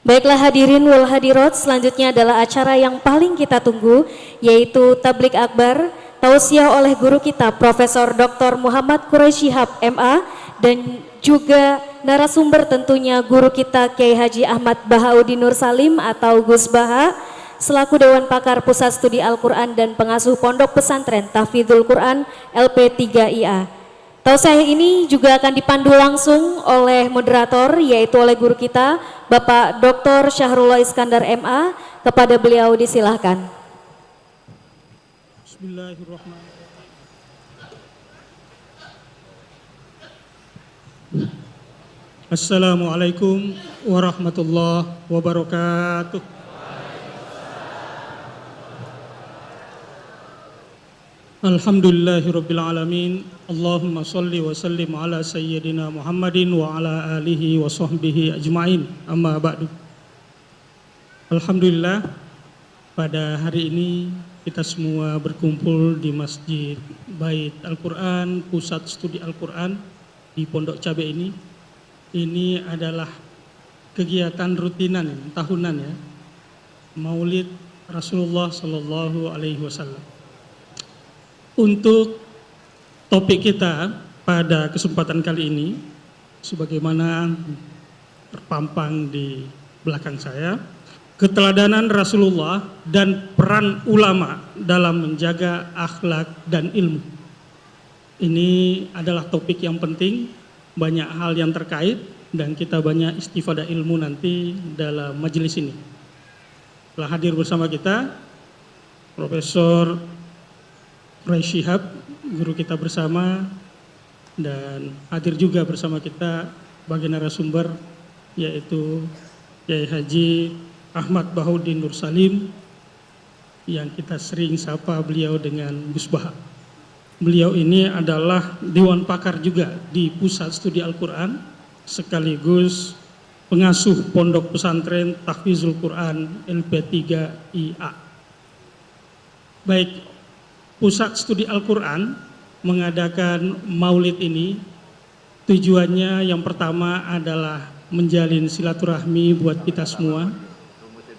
Baiklah hadirin wal hadirat, selanjutnya adalah acara yang paling kita tunggu, yaitu Tablik Akbar, tausiah oleh guru kita Profesor Dr. Muhammad Quraisy Shihab MA, dan juga narasumber tentunya guru kita Kiai Haji Ahmad Bahaudin Nur Salim atau Gus Baha, selaku Dewan Pakar Pusat Studi Al-Quran dan Pengasuh Pondok Pesantren Tahfidzul Quran LP3IA. Tausiah ini juga akan dipandu langsung oleh moderator, yaitu oleh guru kita Bapak Dr. Syahrullah Iskandar MA. Kepada beliau disilahkan. Bismillahirrahmanirrahim. Assalamualaikum warahmatullahi wabarakatuh. Alhamdulillahirabbil alamin. Allahumma shalli wa sallim ala sayyidina Muhammadin wa ala alihi wa sahbihi ajmain. Amma ba'du. Alhamdulillah, pada hari ini kita semua berkumpul di Masjid Bait Al-Quran, Pusat Studi Al-Quran di Pondok Cabe ini. Ini adalah kegiatan rutinan tahunan ya, Maulid Rasulullah Sallallahu Alaihi Wasallam. Untuk topik kita pada kesempatan kali ini, sebagaimana terpampang di belakang saya, keteladanan Rasulullah dan peran ulama dalam menjaga akhlak dan ilmu. Ini adalah topik yang penting, banyak hal yang terkait, dan kita banyak istifadah ilmu nanti dalam majelis ini. Telah hadir bersama kita Profesor Quraisy Shihab, guru kita bersama, dan hadir juga bersama kita bagi narasumber, yaitu Kiai Haji Ahmad Bahaudin Nur Salim, yang kita sering sapa beliau dengan Gus Baha. Beliau ini adalah Dewan Pakar juga di Pusat Studi Al-Quran, sekaligus pengasuh Pondok Pesantren Tahfidzul Quran LP3IA. Baik, Pusat Studi Al-Quran mengadakan maulid ini, tujuannya yang pertama adalah menjalin silaturahmi buat kita semua.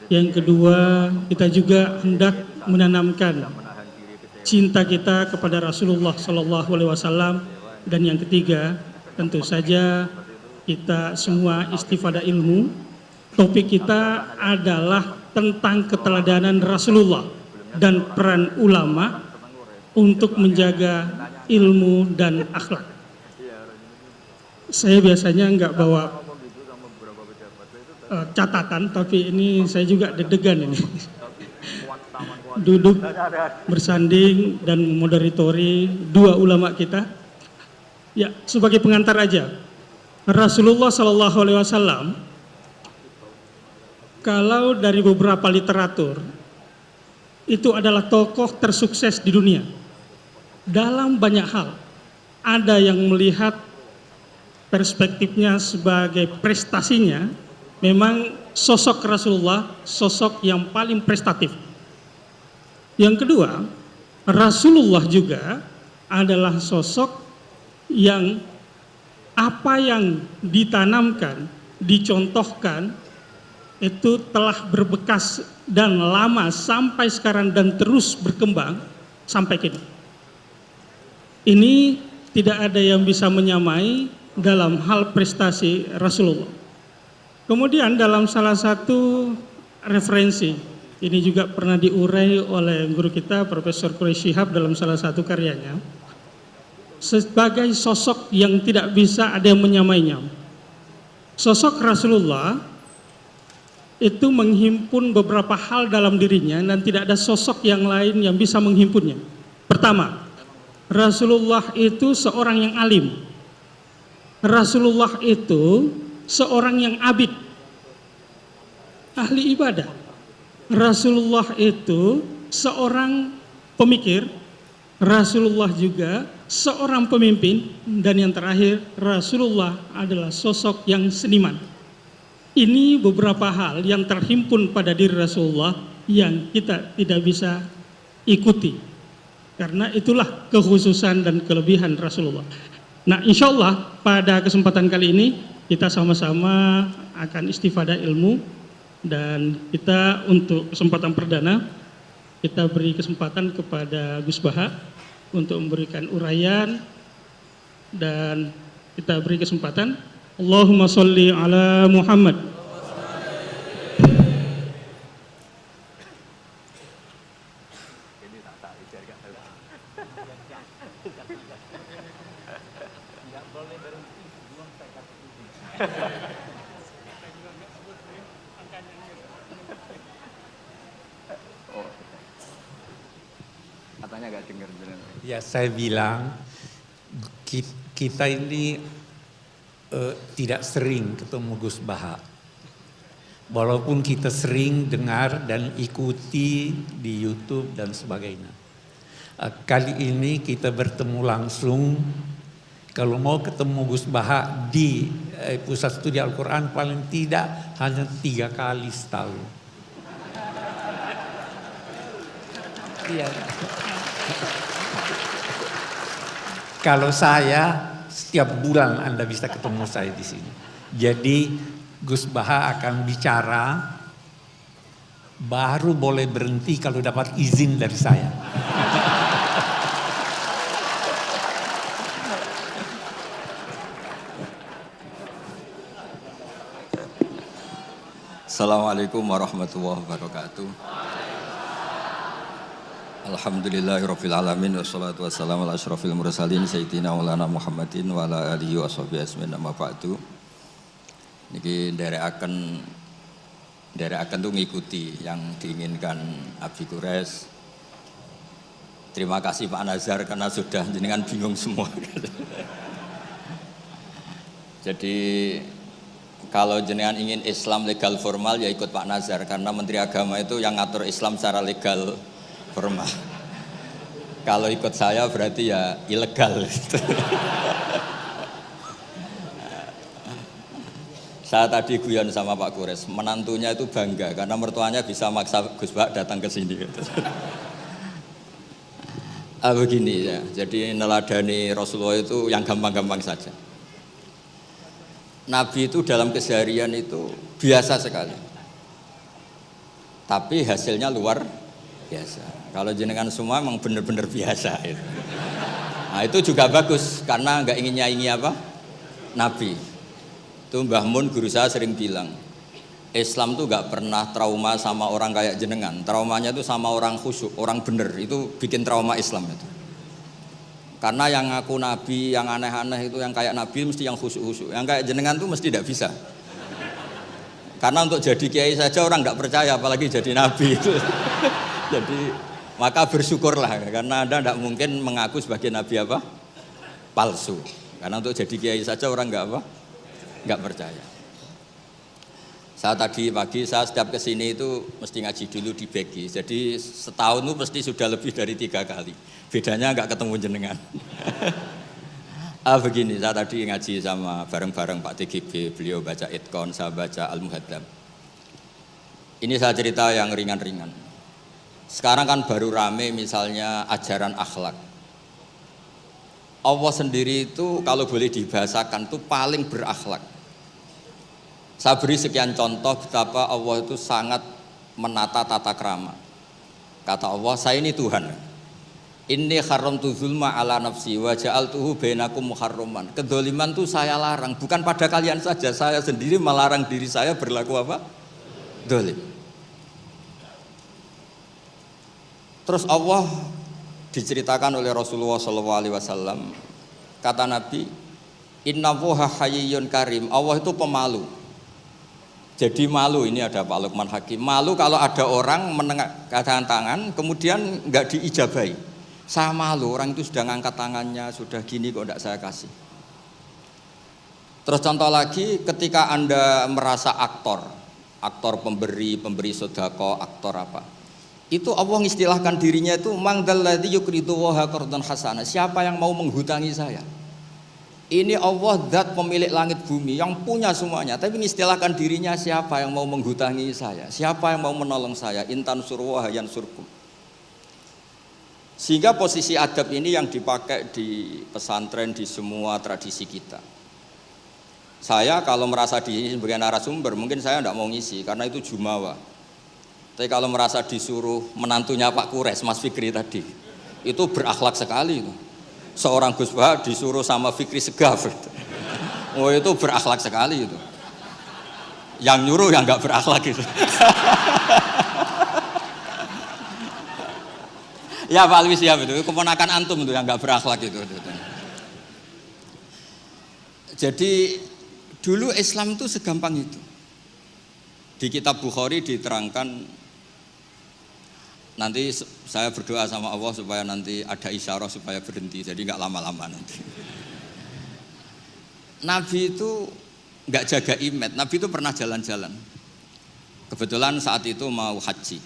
Yang kedua, kita juga hendak menanamkan cinta kita kepada Rasulullah Sallallahu Alaihi Wasallam. Dan yang ketiga, tentu saja kita semua istifadah ilmu. Topik kita adalah tentang keteladanan Rasulullah dan peran ulama untuk menjaga ilmu dan akhlak. Saya biasanya nggak bawa catatan, tapi ini saya juga deg-degan ini. Duduk bersanding dan memoderatori dua ulama kita. Ya, sebagai pengantar aja. Rasulullah Shallallahu Alaihi Wasallam, kalau dari beberapa literatur, itu adalah tokoh tersukses di dunia dalam banyak hal. Ada yang melihat perspektifnya sebagai prestasinya, memang sosok Rasulullah sosok yang paling prestatif. Yang kedua, Rasulullah juga adalah sosok yang apa yang ditanamkan, dicontohkan, itu telah berbekas dan lama sampai sekarang dan terus berkembang sampai kini. Ini tidak ada yang bisa menyamai dalam hal prestasi Rasulullah. Kemudian dalam salah satu referensi, ini juga pernah diurai oleh guru kita Profesor Quraisy Shihab dalam salah satu karyanya, sebagai sosok yang tidak bisa ada yang menyamainya. Sosok Rasulullah itu menghimpun beberapa hal dalam dirinya dan tidak ada sosok yang lain yang bisa menghimpunnya. Pertama, Rasulullah itu seorang yang alim. Rasulullah itu seorang yang abid, ahli ibadah. Rasulullah itu seorang pemikir. Rasulullah juga seorang pemimpin. Dan yang terakhir, Rasulullah adalah sosok yang seniman. Ini beberapa hal yang terhimpun pada diri Rasulullah yang kita tidak bisa ikuti, karena itulah kekhususan dan kelebihan Rasulullah. Nah, insya Allah pada kesempatan kali ini kita sama-sama akan istifadah ilmu Dan kita untuk kesempatan perdana, kita beri kesempatan kepada Gus Baha untuk memberikan uraian, dan kita beri kesempatan. Allahumma sholli ala Muhammad. Katanya nggak dengar benar. Ya, saya bilang kita ini tidak sering ketemu Gus Baha. Walaupun kita sering dengar dan ikuti di YouTube dan sebagainya. Kali ini kita bertemu langsung. Kalau mau ketemu Gus Baha di Pusat Studi Al-Quran paling tidak hanya 3 kali setahun. Iya. Kalau saya setiap bulan Anda bisa ketemu saya di sini. Jadi Gus Baha akan bicara, baru boleh berhenti kalau dapat izin dari saya. Assalamualaikum warahmatullahi wabarakatuh. Alhamdulillahirabbil alamin wassalatu wassalamu ala asyrofil mursalin sayyidina maulana Muhammadin wa ala alihi washabihi ajmain amma ba'du. Niki nderekaken tuh ngikuti yang diinginkan Abi Kures. Terima kasih Pak Nazar karena sudah jenengan bingung semua. Jadi kalau jenengan ingin Islam legal formal ya ikut Pak Nazar, karena Menteri Agama itu yang ngatur Islam secara legal formal. Kalau ikut saya berarti ya ilegal. Saya tadi guyon sama Pak Kures, menantunya itu bangga karena mertuanya bisa maksa Gus Bak datang ke sini. Begini ya, jadi neladani Rasulullah itu yang gampang-gampang saja. Nabi itu dalam keseharian itu biasa sekali, tapi hasilnya luar biasa. Kalau jenengan semua memang benar-benar biasa itu. Nah itu juga bagus karena nggak ingin nyaingi apa? Nabi. Itu Mbah Mun guru saya sering bilang, Islam tuh nggak pernah trauma sama orang kayak jenengan. Traumanya itu sama orang khusyuk, orang bener, itu bikin trauma Islam itu. Karena yang ngaku Nabi, yang aneh-aneh itu, yang kayak Nabi mesti yang khusyuk-khusyuk. Yang kayak jenengan tuh mesti tidak bisa. Karena untuk jadi kiai saja orang nggak percaya, apalagi jadi Nabi itu. Jadi maka bersyukurlah, karena Anda tidak mungkin mengaku sebagai Nabi apa? Palsu. Karena untuk jadi kiai saja orang nggak percaya. Saya tadi pagi, saya setiap kesini itu mesti ngaji dulu di Begi. Jadi setahun itu mesti sudah lebih dari 3 kali. Bedanya nggak ketemu jenengan. Begini, saya tadi ngaji sama bareng-bareng Pak TGB, beliau baca Itkon, saya baca Al-Muhaddam. Ini saya cerita yang ringan-ringan. Sekarang kan baru rame misalnya ajaran akhlak. Allah sendiri itu kalau boleh dibahasakan itu paling berakhlak. Saya beri sekian contoh betapa Allah itu sangat menata tata krama. Kata Allah, saya ini Tuhan. Inni haramtu zulma ala nafsi wa ja'altuhu bainakum muharraman. Kedzaliman itu saya larang, bukan pada kalian saja, saya sendiri melarang diri saya berlaku apa? Dzalim. Terus Allah diceritakan oleh Rasulullah SAW, kata Nabi, Innallaha hayyun karim. Allah itu pemalu. Jadi malu, ini ada Pak Lukman Hakim. Malu kalau ada orang mengangkat tangan kemudian nggak diijabahi. Saya malu, orang itu sudah ngangkat tangannya, sudah gini kok tidak saya kasih. Terus contoh lagi, ketika Anda merasa aktor pemberi sedekah, aktor apa? Itu Allah mengistilahkan dirinya itu mangdalladzi yuqridu waha qardan hasana. Siapa yang mau menghutangi saya? Ini Allah zat pemilik langit bumi yang punya semuanya, tapi mengistilahkan dirinya siapa yang mau menghutangi saya? Siapa yang mau menolong saya? Intan surwaha yansurkum. Sehingga posisi adab ini yang dipakai di pesantren, di semua tradisi kita. Saya kalau merasa di sebagai narasumber, mungkin saya tidak mau ngisi karena itu jumawa. Tapi kalau merasa disuruh menantunya Pak Kures, Mas Fikri tadi, itu berakhlak sekali itu. Seorang Gus Baha disuruh sama Fikri Segaf. Oh itu berakhlak sekali itu. Yang nyuruh yang nggak berakhlak itu. Ya Pak Alwi siap itu, keponakan antum itu yang nggak berakhlak itu. Jadi dulu Islam itu segampang itu. Di kitab Bukhari diterangkan, nanti saya berdoa sama Allah supaya nanti ada isyarah supaya berhenti, jadi nggak lama-lama nanti. Nabi itu nggak jaga imet, Nabi itu pernah jalan-jalan. Kebetulan saat itu mau haji.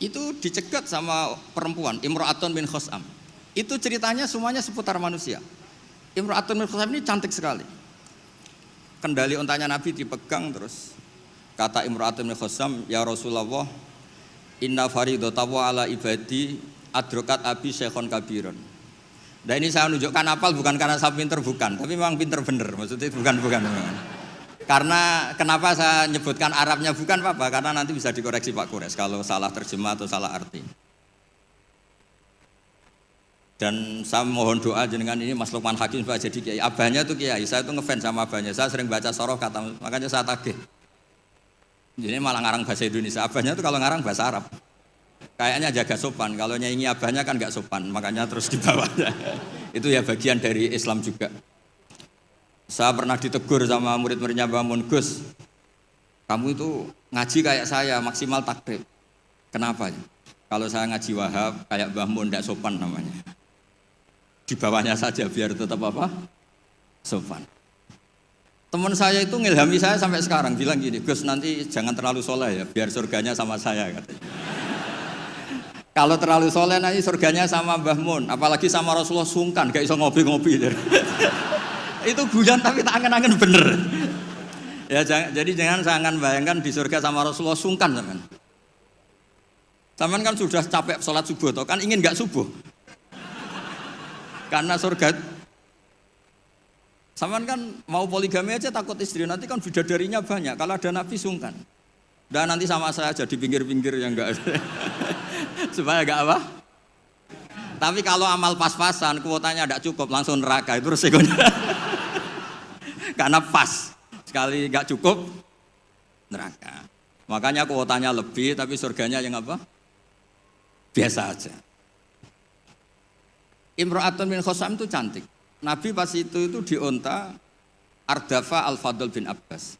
Itu dicegat sama perempuan, Imra'atun bin Khos'am. Itu ceritanya semuanya seputar manusia. Imra'atun bin Khos'am ini cantik sekali. Kendali untanya Nabi dipegang terus. Kata Imra'atun bin Khos'am, ya Rasulullah, inna faridatahu ala ibadi adrokat abi syekhon kabiron. Nah ini saya menunjukkan apal bukan karena saya pinter, bukan, tapi memang pinter bener, maksudnya bukan. Karena kenapa saya nyebutkan Arabnya bukan apa, karena nanti bisa dikoreksi Pak Kures kalau salah terjemah atau salah arti. Dan saya mohon doa jenengan ini Mas Lukman Hakim supaya jadi kiai. Abahnya tuh kiai, saya tuh ngefans sama abahnya, saya sering baca soroh kata, makanya saya tagih. Jadi malah ngarang bahasa Indonesia, abahnya tuh kalau ngarang bahasa Arab. Kayaknya jaga sopan, kalau nyanyi abahnya kan nggak sopan, makanya terus dibawa. Itu ya bagian dari Islam juga. Saya pernah ditegur sama murid-muridnya Mbah Mun, Gus, kamu itu ngaji kayak saya, maksimal takrib. Kenapa? Kalau saya ngaji Wahab, kayak Mbah Mun, nggak sopan namanya. Di bawahnya saja biar tetap apa? Sopan. Teman saya itu ngilhami saya sampai sekarang, bilang gini, Gus nanti jangan terlalu soleh ya, biar surganya sama saya katanya. Kalau terlalu soleh nanti surganya sama Mbah Mun, apalagi sama Rasulullah sungkan, gak iso ngopi-ngopi. Itu guyon tapi tak angen-angen bener. Ya jadi jangan bayangkan di surga sama Rasulullah sungkan teman. Teman kan sudah capek sholat subuh, toh kan ingin gak subuh? Karena surga. Saman kan mau poligami aja takut istri, nanti kan bidadarinya banyak. Kalau ada Nabi sungkan. Dan nanti sama saya aja di pinggir-pinggir yang enggak. Supaya enggak apa? Tapi kalau amal pas-pasan, kuotanya enggak cukup, langsung neraka, itu resikonya. Karena pas, sekali enggak cukup, neraka. Makanya kuotanya lebih, tapi surganya yang apa? Biasa aja. Imra'atun bin Khosam itu cantik. Nabi pas itu dionta Ardafa Al-Fadl bin Abbas.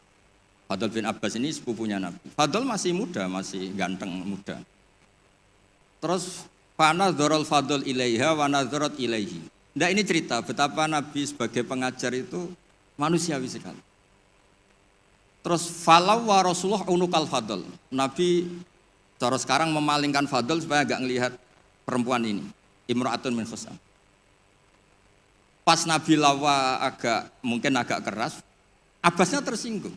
Fadl bin Abbas ini sepupunya Nabi. Fadl masih muda, masih ganteng muda. Terus fanadharul Fadl ilaiha wa nadharat ilaihi. Nah ini cerita betapa Nabi sebagai pengajar itu manusiawi sekali. Terus falau wa Rasulullah unukal Fadl. Nabi cara sekarang memalingkan Fadl supaya agak ngelihat perempuan ini, Imra'atun min Khusam. Pas Nabi lawa mungkin agak keras, Abbasnya tersinggung.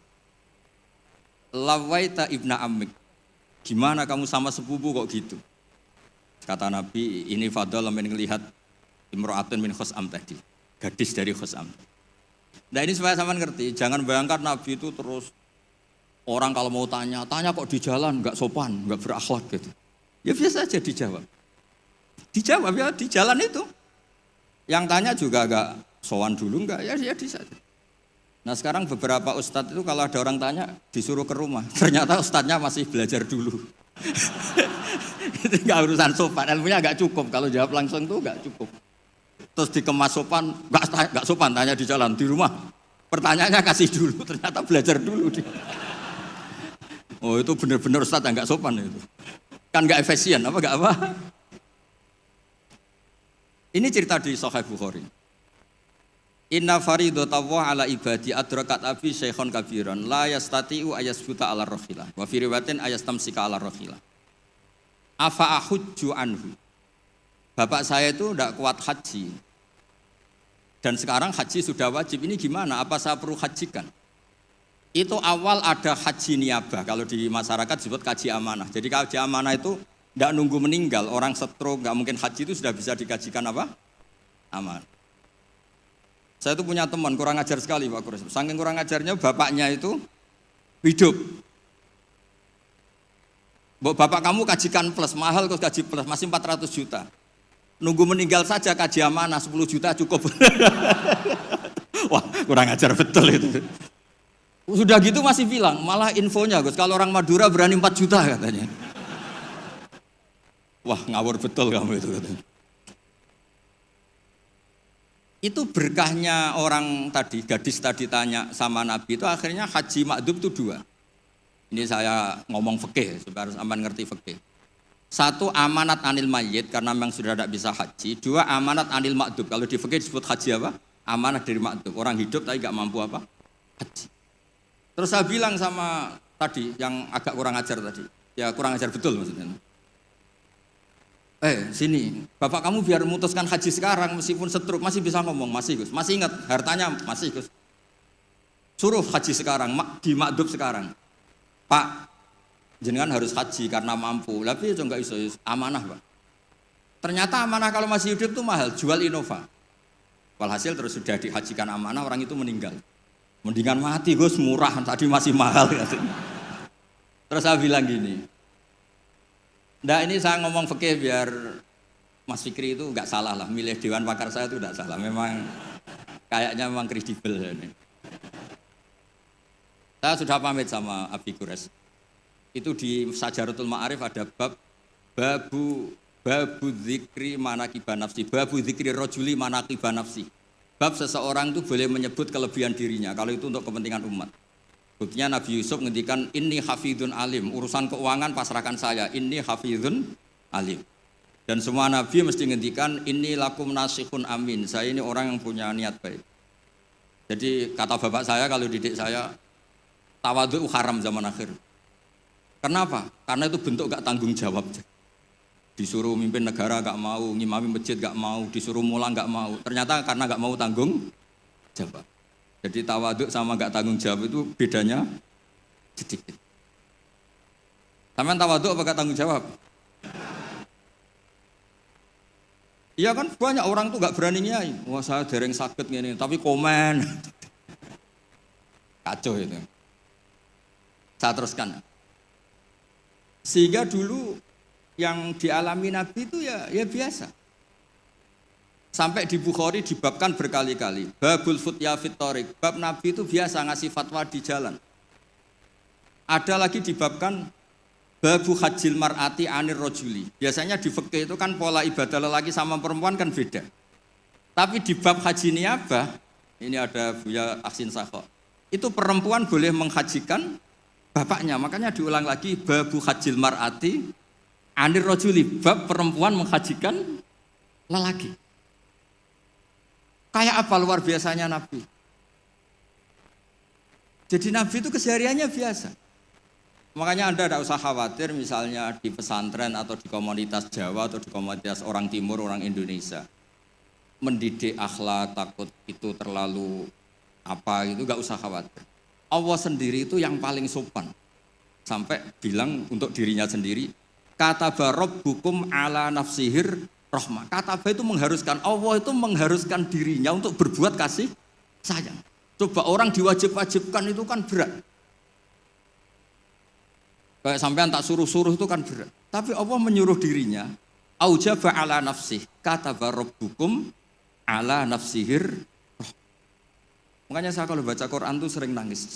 Lawaita ibna amik, gimana kamu sama sepupu kok gitu? Kata Nabi, ini Fadl ingin melihat Imra'atun min Khusam tadi, gadis dari Khusam. Nah ini supaya sama ngerti, jangan bayangkan Nabi itu terus orang kalau mau tanya kok di jalan, nggak sopan, nggak berakhlak gitu. Ya biasa aja dijawab. Dijawab ya di jalan itu. Yang tanya juga agak sowan dulu enggak, ya bisa. Nah sekarang beberapa ustadz itu kalau ada orang tanya disuruh ke rumah, ternyata ustadznya masih belajar dulu. Itu enggak urusan sopan, ilmunya enggak cukup, kalau jawab langsung tuh enggak cukup. Terus dikemas sopan, enggak sopan, tanya di jalan, di rumah. Pertanyaannya kasih dulu, ternyata belajar dulu dia. Oh itu benar-benar ustadz enggak sopan itu. Kan enggak efisien, enggak apa? Ini cerita di Sahih Bukhari. Inna faridatahu ala ibadi adrakat abi syekhon kabiran la yastati'u ayasbuta ala rohilah wa fi riwayatin ayastamsika ala rohilah. Afa ahujju anhu. Bapak saya itu tidak kuat haji. Dan sekarang haji sudah wajib. Ini gimana? Apa saya perlu hajikan? Itu awal ada haji niabah. Kalau di masyarakat disebut kaji amanah. Jadi kaji amanah itu tidak nunggu meninggal, orang stroke nggak mungkin haji itu sudah bisa dikajikan apa? Aman. Saya itu punya teman kurang ajar sekali Pak Kures. Saking kurang ajarnya bapaknya itu hidup. Bapak kamu kajikan plus, mahal kok kaji plus, masih 400 juta. Nunggu meninggal saja kaji amanah 10 juta cukup. Wah kurang ajar betul itu. Sudah gitu masih bilang, malah infonya Gus, kalau orang Madura berani 4 juta katanya. Wah ngawur betul kamu itu katanya. Itu berkahnya orang tadi, gadis tadi tanya sama Nabi itu akhirnya haji makdum itu 2. Ini saya ngomong fikih, supaya aman ngerti fikih. 1 amanat anil mayyit karena memang sudah tidak bisa haji. 2 amanat anil makdum. Kalau di fikih disebut haji apa? Amanat dari makdum. Orang hidup tapi nggak mampu apa? Haji. Terus saya bilang sama tadi yang agak kurang ajar tadi. Ya kurang ajar betul maksudnya. Sini, bapak kamu biar memutuskan haji sekarang meskipun stroke masih bisa ngomong, masih Gus, masih ingat hartanya masih Gus. Suruh haji sekarang, di makdum sekarang. Pak, jenengan harus haji karena mampu, tapi itu enggak iso, amanah Pak. Ternyata amanah kalau masih hidup itu mahal, jual Innova. Walhasil terus sudah dihajikan amanah, orang itu meninggal. Mendingan mati Gus, murah, tadi masih mahal. Terus saya bilang gini, nah ini saya ngomong fikih biar Mas Fikri itu nggak salah lah, milih dewan pakar saya itu nggak salah, memang kayaknya memang kredibel ini. Saya sudah pamit sama Abi Kures. Itu di Sajaratul Ma'arif ada babu dzikri manaqiban nafsi, babu dzikri rajuli manaqiban nafsi. Bab seseorang itu boleh menyebut kelebihan dirinya kalau itu untuk kepentingan umat. Buktinya Nabi Yusuf ngendikan inni hafidun alim, urusan keuangan pasrahkan saya, inni hafidun alim. Dan semua Nabi mesti ngendikan inni lakum nasihun amin, saya ini orang yang punya niat baik. Jadi kata bapak saya kalau didik saya, tawadhu haram zaman akhir. Kenapa? Karena itu bentuk gak tanggung jawab. Disuruh mimpin negara gak mau, ngimami masjid gak mau, disuruh mulang gak mau. Ternyata karena gak mau tanggung jawab. Jadi tawaduk sama gak tanggung jawab itu bedanya sedikit. Sampean tawaduk apa gak tanggung jawab? Iya kan banyak orang tuh gak berani nyai. Wah saya dereng sakit gini, tapi komen. Kacau itu. Saya teruskan. Sehingga dulu yang dialami Nabi itu ya biasa. Sampai di Bukhari dibabkan berkali-kali. Babul futya fit thoriq. Bab Nabi itu biasa ngasih fatwa di jalan. Ada lagi dibabkan babu hajil mar'ati anir rojuli. Biasanya di fikih itu kan pola ibadah lelaki sama perempuan kan beda. Tapi di bab haji niyabah, ini ada Buya Aksin Sakho. Itu perempuan boleh menghajikan bapaknya. Makanya diulang lagi babu hajil mar'ati anir rojuli. Bab perempuan menghajikan lelaki. Kayak apa luar biasanya Nabi. Jadi Nabi itu kesehariannya biasa. Makanya Anda tidak usah khawatir misalnya di pesantren atau di komunitas Jawa atau di komunitas orang Timur, orang Indonesia. Mendidik akhlak, takut itu terlalu apa itu gak usah khawatir. Allah sendiri itu yang paling sopan. Sampai bilang untuk dirinya sendiri, kataba rabbukum ala nafsihir rahmah. Kataba itu mengharuskan, Allah itu mengharuskan dirinya untuk berbuat kasih sayang. Coba orang diwajib-wajibkan itu kan berat. Kayak sampean tak suruh-suruh itu kan berat. Tapi Allah menyuruh dirinya, aujaba ala nafsih, kataba rabbukum ala nafsihir rahmah. Makanya saya kalau baca Quran tuh sering nangis.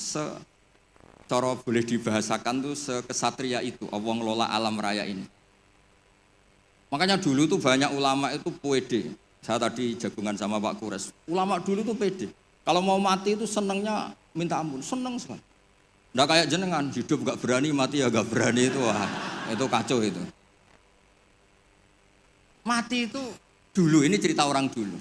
Cara boleh dibahasakan tuh sekesatria itu, Allah ngelola alam raya ini. Makanya dulu tuh banyak ulama itu pede. Saya tadi jagungan sama Pak Kures. Ulama dulu tuh pede. Kalau mau mati itu senengnya minta ampun, seneng sekali. Nggak kayak jenengan, hidup gak berani, mati ya gak berani itu. Wah, itu kacau itu. Mati itu dulu, ini cerita orang dulu.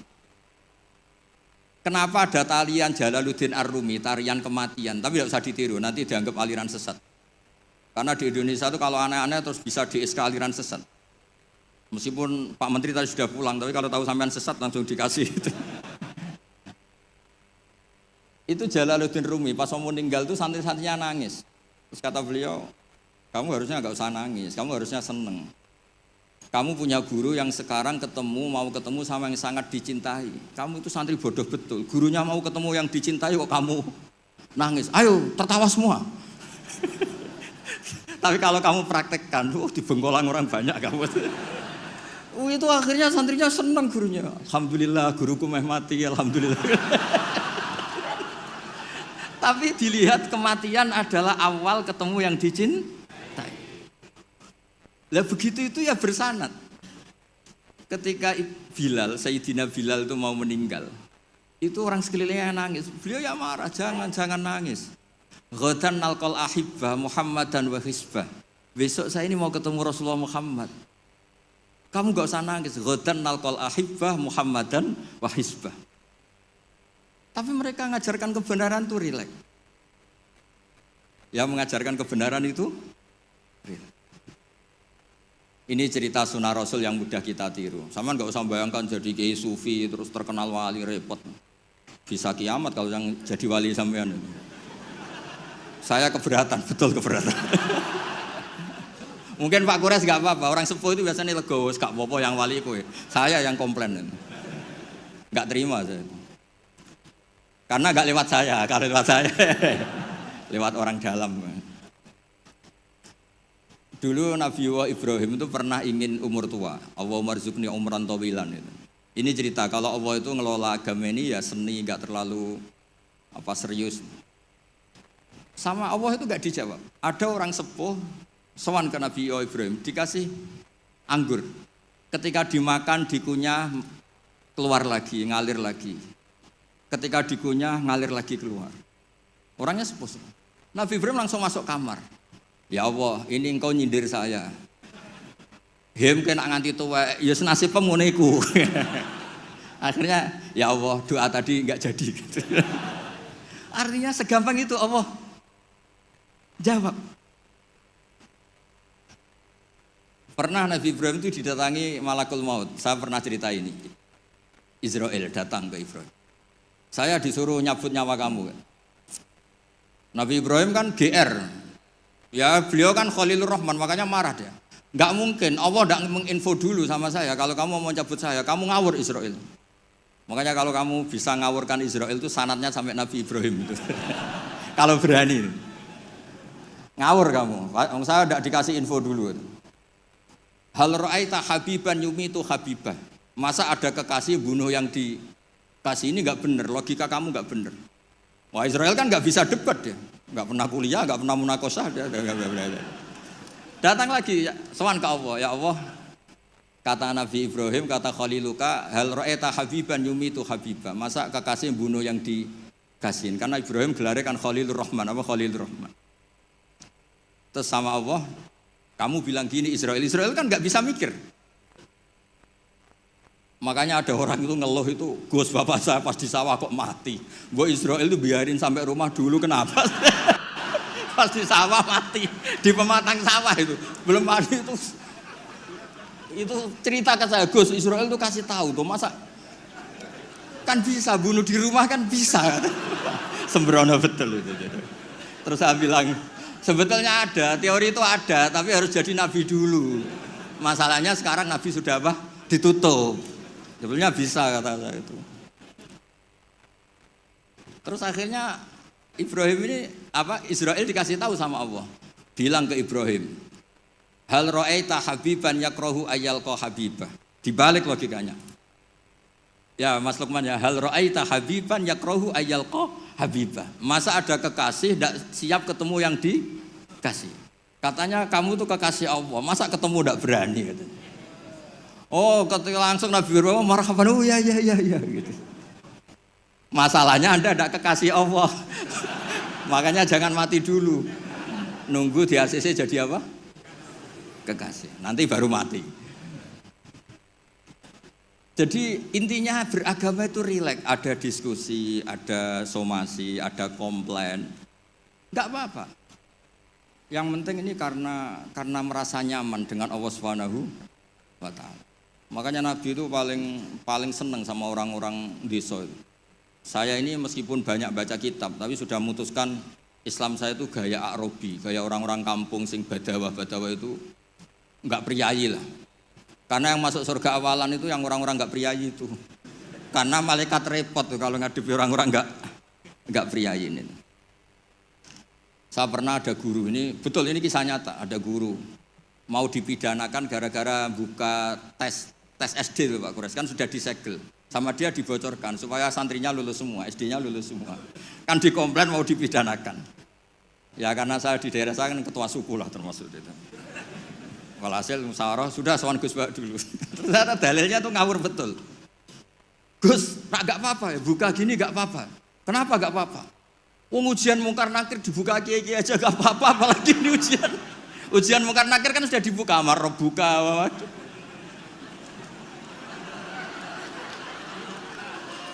Kenapa ada tarian Jalaluddin Ar-Rumi, tarian kematian, tapi tidak usah ditiru, nanti dianggap aliran sesat. Karena di Indonesia itu kalau aneh-aneh terus bisa di-SK aliran sesat. Meskipun Pak Menteri tadi sudah pulang, tapi kalau tahu sampean sesat langsung dikasih itu. Itu Jalaluddin Rumi, pas mau meninggal itu santri-santrinya nangis. Terus kata beliau, kamu harusnya nggak usah nangis, kamu harusnya seneng. Kamu punya guru yang sekarang mau ketemu sama yang sangat dicintai. Kamu itu santri bodoh betul. Gurunya mau ketemu yang dicintai kok kamu nangis. Ayo, tertawa semua. Tapi kalau kamu praktekkan, dibengkolang orang banyak kamu. Itu akhirnya santrinya senang gurunya. Alhamdulillah guruku meh mati, alhamdulillah. Tapi dilihat kematian adalah awal ketemu yang dicintai. Lah begitu itu ya bersanad. Ketika Bilal, Sayyidina Bilal itu mau meninggal, itu orang sekelilingnya nangis. Beliau ya marah, jangan nangis. Ghadan nalqal ahibbah Muhammadan wa hisbah. Besok saya ini mau ketemu Rasulullah Muhammad. Kamu gak usah nangis. Ghadan nalqal ahibbah Muhammadan wa hisbah. Tapi mereka mengajarkan kebenaran itu rileks. Ya mengajarkan kebenaran itu rileks. Ini cerita sunnah Rasul yang mudah kita tiru. Sama nggak usah bayangkan jadi kiai sufi terus terkenal wali repot. Bisa kiamat kalau yang jadi wali sampean. Saya keberatan, betul keberatan. Mungkin Pak Kures nggak apa-apa. Orang sepuh itu biasanya legowo, gak apa-apa yang wali kowe. Saya yang komplain. Nggak terima saya. Karena nggak lewat saya, kalau lewat saya lewat orang dalam. Dulu Nabi Ibrahim itu pernah ingin umur tua. Allahumma rzuqni umran tawilan itu. Ini cerita kalau Allah itu ngelola agama ini ya seni, nggak terlalu serius. Sama Allah itu nggak dijawab. Ada orang sepuh sowan ke Nabi Ibrahim dikasih anggur. Ketika dimakan dikunyah keluar lagi, ngalir lagi. Ketika dikunyah ngalir lagi keluar. Orangnya sepuh. Nabi Ibrahim langsung masuk kamar. Ya Allah, ini engkau nyindir saya. Hem kena nganti tua, ya senasib pemuniku. Akhirnya, ya Allah, doa tadi enggak jadi. Gitu. Artinya segampang itu Allah jawab. Pernah Nabi Ibrahim itu didatangi malakul maut. Saya pernah cerita ini. Israel datang ke Ibrahim. Saya disuruh nyabut nyawa kamu. Nabi Ibrahim kan GR. Ya beliau kan Khalilur Rahman, makanya marah dia. Enggak mungkin, Allah enggak menginfo dulu sama saya. Kalau kamu mau cabut saya, kamu ngawur Israel. Makanya kalau kamu bisa ngawurkan Israel itu sanadnya sampai Nabi Ibrahim itu. Kalau berani. Ngawur kamu. Saya enggak dikasih info dulu. Hal ra'aita habiban yumitu habibah. Masa ada kekasih bunuh yang dikasih, ini enggak benar, logika kamu enggak benar. Wah Israel kan enggak bisa debat dia. Enggak pernah kuliah, enggak pernah munakosah dia. Datang lagi, sowan ke Allah, ya Allah, kata Nabi Ibrahim, kata Khaliluka, hal ra'aita habiban yumitu habibah. Masa kekasih bunuh yang dikasihin? Karena Ibrahim gelarnya kan Khalilur Rahman, apa Khalilur Rahman. Terus sama Allah, kamu bilang gini Israel kan nggak bisa mikir. Makanya ada orang itu ngeluh itu, Gus bapak saya pas di sawah kok mati. Gue Israel itu biarin sampai rumah dulu, kenapa? Pas di sawah mati, di pematang sawah itu belum mati itu cerita ke saya, Gus Israel itu kasih tahu tuh, masa kan bisa bunuh di rumah kan bisa. Sembrono betul itu. Terus saya bilang sebetulnya ada, teori itu ada, tapi harus jadi nabi dulu. Masalahnya sekarang nabi sudah apa? Ditutup. Sebetulnya bisa kata saya itu. Terus akhirnya Ibrahim ini Israel dikasih tahu sama Allah. Bilang ke Ibrahim, hal ra'aita habiban yakrahu ayyalqa habibah. Dibalik logikanya. Ya Mas Lukman ya, hal ra'aita habiban yakrahu ayyalqa habibah. Masa ada kekasih tidak siap ketemu yang dikasih. Katanya kamu tuh kekasih Allah, masa ketemu tidak berani katanya. Oh, ketika langsung Nabi Ibrahim marhaban, oh ya gitu. Masalahnya Anda tidak kekasih Allah. Makanya jangan mati dulu. Nunggu di ACC jadi apa? Kekasih. Nanti baru mati. Jadi intinya beragama itu rileks. Ada diskusi, ada somasi, ada komplain. Enggak apa-apa. Yang penting ini karena merasa nyaman dengan Allah Subhanahu wa Ta'ala. Makanya Nabi itu paling senang sama orang-orang desa itu. Saya ini meskipun banyak baca kitab, tapi sudah memutuskan Islam saya itu gaya Arabi, gaya orang-orang kampung sing badawa itu enggak priayi lah. Karena yang masuk surga awalan itu yang orang-orang nggak priayi itu. Karena malaikat repot tuh kalau ngadepi orang-orang nggak priayi ini. Saya pernah ada guru, ini betul, ini kisah nyata, ada guru mau dipidanakan gara-gara buka tes SD loh Pak Kures, kan sudah disegel. Sama dia dibocorkan supaya santrinya lulus semua, SD-nya lulus semua. Kan dikomplain mau dipidanakan. Ya karena saya di daerah saya kan ketua suku lah termasuk itu. Walhasil musyawarah sudah sowan Gus Bak dulu. Ternyata dalilnya tuh ngawur betul. Gus, gak apa-apa ya, buka gini gak apa-apa. Kenapa gak apa-apa? Ujian mungkar nakir dibuka kiai aja gak apa-apa, apalagi ini ujian. Ujian mungkar nakir kan sudah dibuka, amar buka.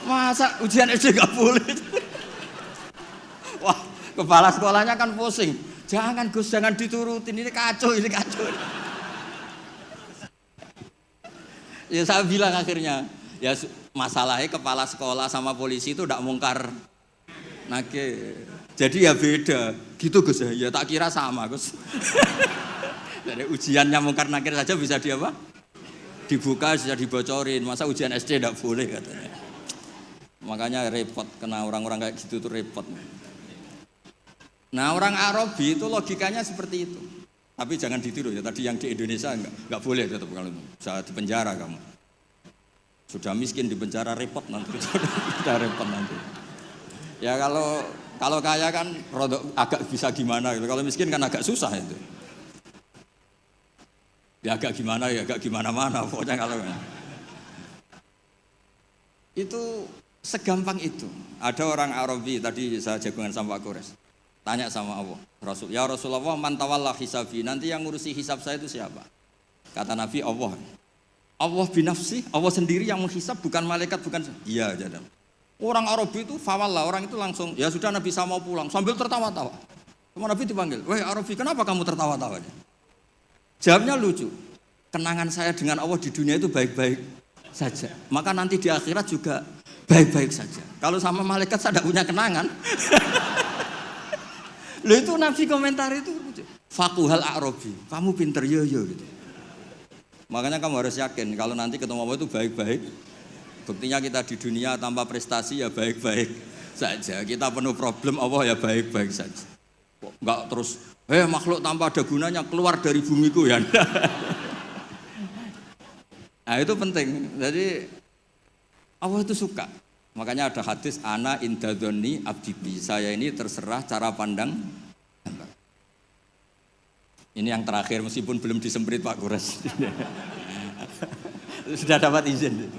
Masa ujian SD gak boleh? Wah, kepala sekolahnya kan pusing. Jangan Gus, jangan diturutin, ini kacau, ini kacau. Ya saya bilang akhirnya, ya masalahnya kepala sekolah sama polisi itu tidak mungkar nakir. Jadi ya beda, gitu Gus ya tak kira sama Gus. Jadi ujiannya mungkar nakir saja bisa dibuka, bisa dibocorin. Masa ujian SD tidak boleh katanya. Makanya repot, kena orang-orang kayak gitu tuh repot. Nah orang Arabi itu logikanya seperti itu. Tapi jangan ditiru ya, tadi yang di Indonesia enggak boleh tetap kalau bisa di penjara kamu. Sudah miskin di penjara repot nanti, sudah repot nanti. Ya kalau kaya kan agak bisa gimana gitu. Kalau miskin kan agak susah itu. Ya agak gimana ya, agak gimana-mana pokoknya kalau itu segampang itu. Ada orang Arabi tadi saya jagungan sama Pak Kores. Tanya sama Allah, Rasul, ya Rasulullah, man tawalla hisabi, nanti yang ngurusi hisab saya itu siapa? Kata Nabi, Allah. Allah binafsi, Allah sendiri yang menghisab, bukan malaikat, bukan. Iya, jadi. Orang Arabi itu fawalla, orang itu langsung, ya sudah Nabi saya mau pulang, sambil tertawa-tawa. Sama Nabi dipanggil, weh Arabi, kenapa kamu tertawa-tawa? Jawabnya lucu, kenangan saya dengan Allah di dunia itu baik-baik saja. Maka nanti di akhirat juga baik-baik saja. Kalau sama malaikat saya tidak punya kenangan. Loh itu Nabi komentar itu fakuhal Arabi, kamu pinter yo gitu. Makanya kamu harus yakin kalau nanti ketemu Allah itu baik-baik. Buktinya kita di dunia tanpa prestasi ya baik-baik saja. Kita penuh problem, Allah ya baik-baik saja. Enggak terus, makhluk tanpa ada gunanya keluar dari bumiku ya. Nah itu penting. Jadi Allah itu suka. Makanya ada hadis ana indadzoni abdibi, saya ini terserah cara pandang. Ini yang terakhir meskipun belum disemprit Pak Kures. Sudah dapat izin.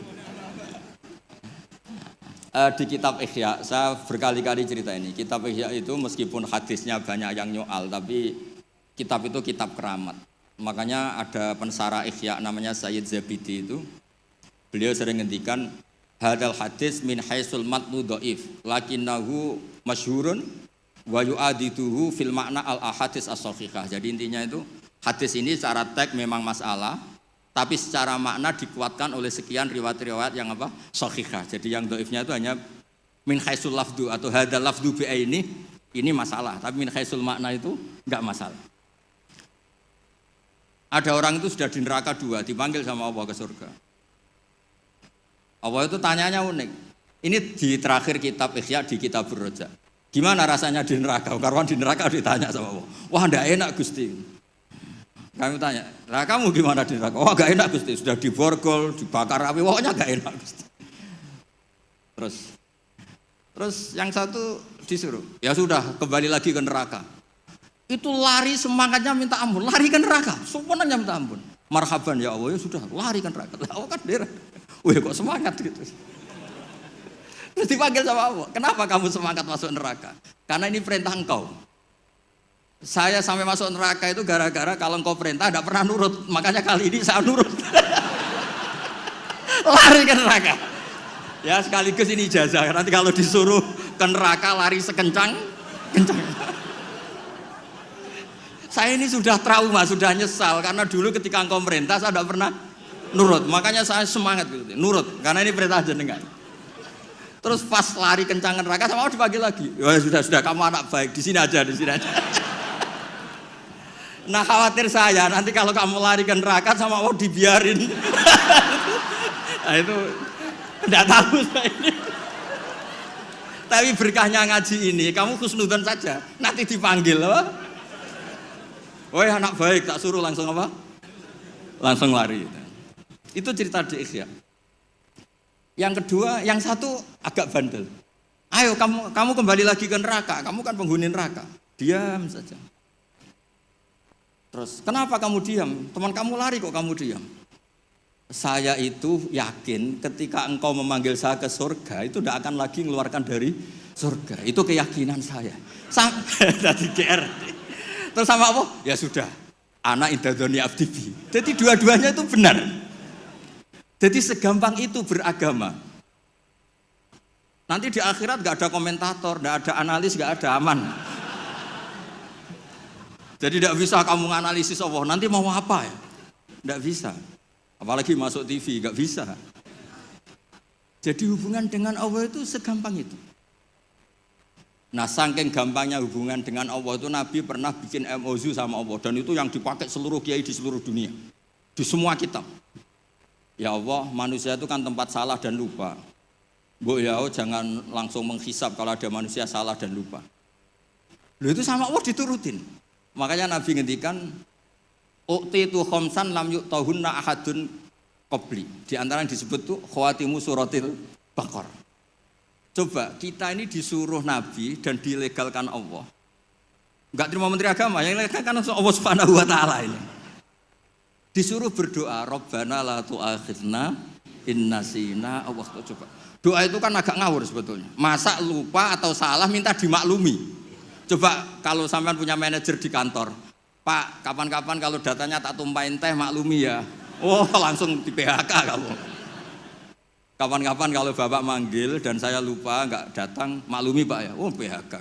Di kitab Ihya, saya berkali-kali cerita ini. Kitab Ihya itu meskipun hadisnya banyak yang nyoal, tapi kitab itu kitab keramat. Makanya ada pensarah Ihya namanya Sayyid Zabidi itu. Beliau sering ngendikan hadal hadis min haisul matnu dhaif lakinnahu masyhurun wa yu'adituhu fil makna al ahadits as-sahihah. Jadi intinya itu hadis ini secara teks memang masalah, tapi secara makna dikuatkan oleh sekian riwayat-riwayat yang sahihah. Jadi yang dhaifnya itu hanya min haisul lafdu atau hadal lafdu bi ini masalah, tapi min haisul makna itu enggak masalah. Ada orang itu sudah di neraka 2, dipanggil sama Allah ke surga. Allah itu tanyanya unik. Ini di terakhir kitab Ihya di kitab Ar-Raja. Gimana rasanya di neraka? Karwan di neraka ditanya sama Allah. Wah, enggak enak Gusti. Kami tanya, lah kamu gimana di neraka? Wah, enggak enak Gusti. Sudah diborgol, dibakar api, pokoknya enggak enak Gusti. Terus yang satu disuruh, ya sudah kembali lagi ke neraka. Itu lari semangatnya minta ampun, lari ke neraka, semuanya minta ampun. Marhaban ya Allah, ya sudah lari ke neraka. Allah kan dia. Wih kok semangat gitu. Terus dipanggil sama Allah, kenapa kamu semangat masuk neraka? Karena ini perintah engkau. Saya sampai masuk neraka itu gara-gara kalau engkau perintah tidak pernah nurut. Makanya kali ini saya nurut. Lari ke neraka. Ya sekaligus ini ijazah. Nanti kalau disuruh ke neraka lari sekencang. Saya ini sudah trauma, sudah nyesal. Karena dulu ketika engkau perintah saya tidak pernah nurut, makanya saya semangat gitu, nurut, karena ini perintah jenengan. Terus pas lari kencang neraka sama dipanggil lagi. Ya sudah kamu anak baik, di sini aja. Nah khawatir saya nanti kalau kamu lari ke neraka sama Allah dibiarin. Nah itu tidak tahu saya ini. Tapi berkahnya ngaji ini, kamu husnudzon saja, nanti dipanggil apa? Woi anak baik, tak suruh langsung apa? Langsung lari. Itu cerita di Ikhya. Yang kedua, yang satu agak bandel. Ayo kamu kembali lagi ke neraka, kamu kan penghuni neraka. Diam saja. Terus, kenapa kamu diam? Teman kamu lari kok kamu diam? Saya itu yakin ketika engkau memanggil saya ke surga, itu tidak akan lagi mengeluarkan dari surga. Itu keyakinan saya. Tadi GR. Terus sama apa? Ya sudah, ana indadoni abdibi. Jadi dua-duanya itu benar. Jadi segampang itu beragama. Nanti di akhirat gak ada komentator, gak ada analis, gak ada aman. Jadi tidak bisa kamu menganalisis Allah, nanti mau apa ya? Tidak bisa. Apalagi masuk TV, gak bisa. Jadi hubungan dengan Allah itu segampang itu. Nah saking gampangnya hubungan dengan Allah itu Nabi pernah bikin MOU sama Allah. Dan itu yang dipakai seluruh kiai di seluruh dunia. Di semua kitab. Ya Allah, manusia itu kan tempat salah dan lupa. Bu ya jangan langsung menghisap kalau ada manusia salah dan lupa. Loh itu sama Allah diturutin. Makanya Nabi ngendikan uqtitu khamsan lam yu'tahunna ahadun qabli. Di antara yang disebut tuh khawatimu suratil Baqarah. Coba kita ini disuruh Nabi dan dilegalkan Allah. Enggak terima menteri agama, yang legalkan Allah Subhanahu wa taala ini. Disuruh berdoa, Rabbana la tu'akhidna in nasina Allah. Coba. Doa itu kan agak ngawur sebetulnya. Masa lupa atau salah minta dimaklumi. Coba kalau sampean punya manajer di kantor, Pak, kapan-kapan kalau datanya tak tumpahin teh maklumi ya. Oh, langsung di PHK kamu. Kapan-kapan kalau Bapak manggil dan saya lupa nggak datang, maklumi Pak ya. Oh, PHK.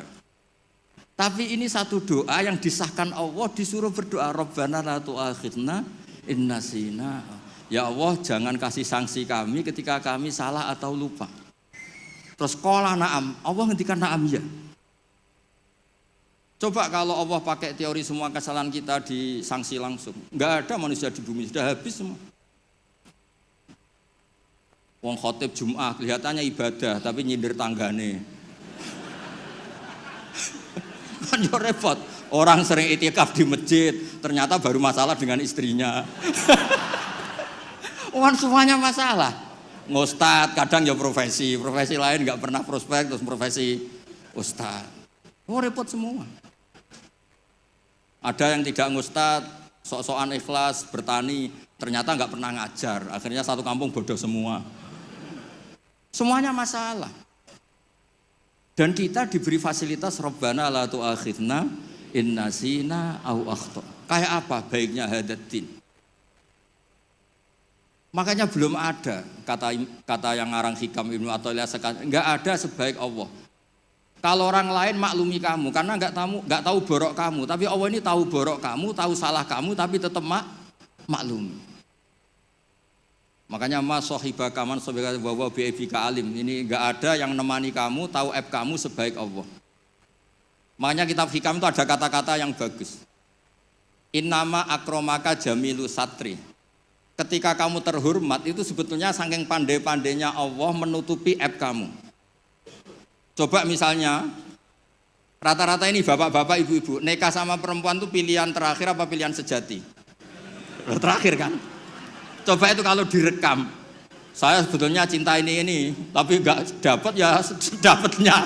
Tapi ini satu doa yang disahkan Allah, disuruh berdoa, Rabbana la tu'akhidna in nasina. Ya Allah, jangan kasih sanksi kami ketika kami salah atau lupa. Terus qala na'am, Allah ngendikan na'am ya. Coba kalau Allah pakai teori semua kesalahan kita disanksi langsung, nggak ada manusia di bumi, sudah habis semua. Wong khotib Jum'ah kelihatannya ibadah tapi nyindir tanggane. Kan yo repot. Orang sering itikaf di masjid, ternyata baru masalah dengan istrinya. Orang semuanya masalah. Ngustad kadang ya profesi lain nggak pernah prospek terus profesi ustad. Oh repot semua. Ada yang tidak ngustad, sok-sokan ikhlas, bertani, ternyata nggak pernah ngajar. Akhirnya satu kampung bodoh semua. Semuanya masalah. Dan kita diberi fasilitas Rabbana la tu'akhidna in nasina au akhta. Kayak apa baiknya hadatin? Makanya belum ada kata yang ngarang Hikam Ibnu Athaillah sekarang, nggak ada sebaik Allah. Kalau orang lain maklumi kamu karena nggak tahu borok kamu, tapi Allah ini tahu borok kamu, tahu salah kamu, tapi tetap maklumi. Makanya mas sahibaka man sabaka wa bi aibika alim. Ini nggak ada yang nemani kamu, tahu aib kamu sebaik Allah. Makanya kitab Hikam itu ada kata-kata yang bagus. Innama akromaka jamilu satri. Ketika kamu terhormat itu sebetulnya saking pandai-pandainya Allah menutupi aib kamu. Coba misalnya rata-rata ini bapak-bapak, ibu-ibu nikah sama perempuan itu pilihan terakhir apa pilihan sejati? Terakhir kan? Coba itu kalau direkam, saya sebetulnya cinta ini, tapi nggak dapat ya dapatnya.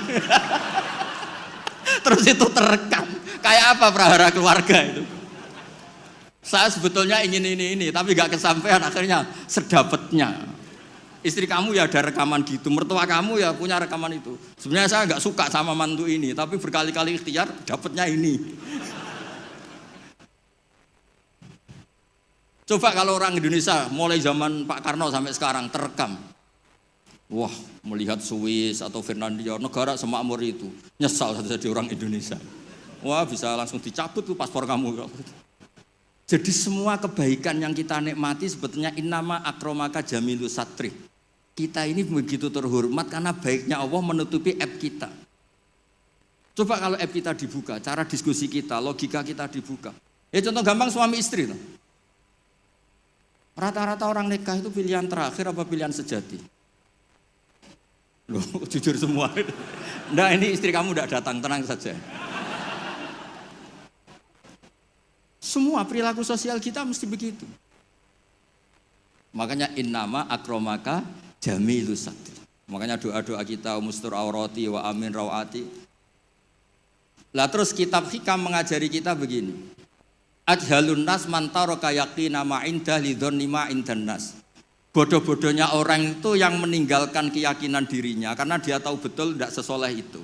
Terus itu terekam, kayak apa prahara keluarga itu? Saya sebetulnya ingin ini, tapi nggak kesampaian, akhirnya sedapatnya. Istri kamu ya ada rekaman gitu, mertua kamu ya punya rekaman itu. Sebenarnya saya nggak suka sama mantu ini, tapi berkali-kali ikhtiar dapatnya ini. Coba kalau orang Indonesia mulai zaman Pak Karno sampai sekarang terekam. Wah, melihat Swiss atau Finlandia, negara semakmur itu, nyesal jadi orang Indonesia. Wah, bisa langsung dicabut tuh paspor kamu. Jadi semua kebaikan yang kita nikmati sebetulnya innama akromaka jamilu satri. Kita ini begitu terhormat karena baiknya Allah menutupi aib kita. Coba kalau aib kita dibuka, cara diskusi kita, logika kita dibuka. Ya contoh gampang suami istri tuh. Rata-rata orang nikah itu pilihan terakhir apa pilihan sejati? Loh, jujur semua. Nah ini istri kamu udah datang, tenang saja. Semua perilaku sosial kita mesti begitu. Makanya innama akromaka jamilus satri. Makanya doa-doa kita mustur aurati wa amin rawati. Lah terus kitab hikam mengajari kita begini. Ajhalun nas man taraka yaqina ma inda lidzanni ma indan nas. Bodoh-bodohnya orang itu yang meninggalkan keyakinan dirinya karena dia tahu betul tidak sesoleh itu.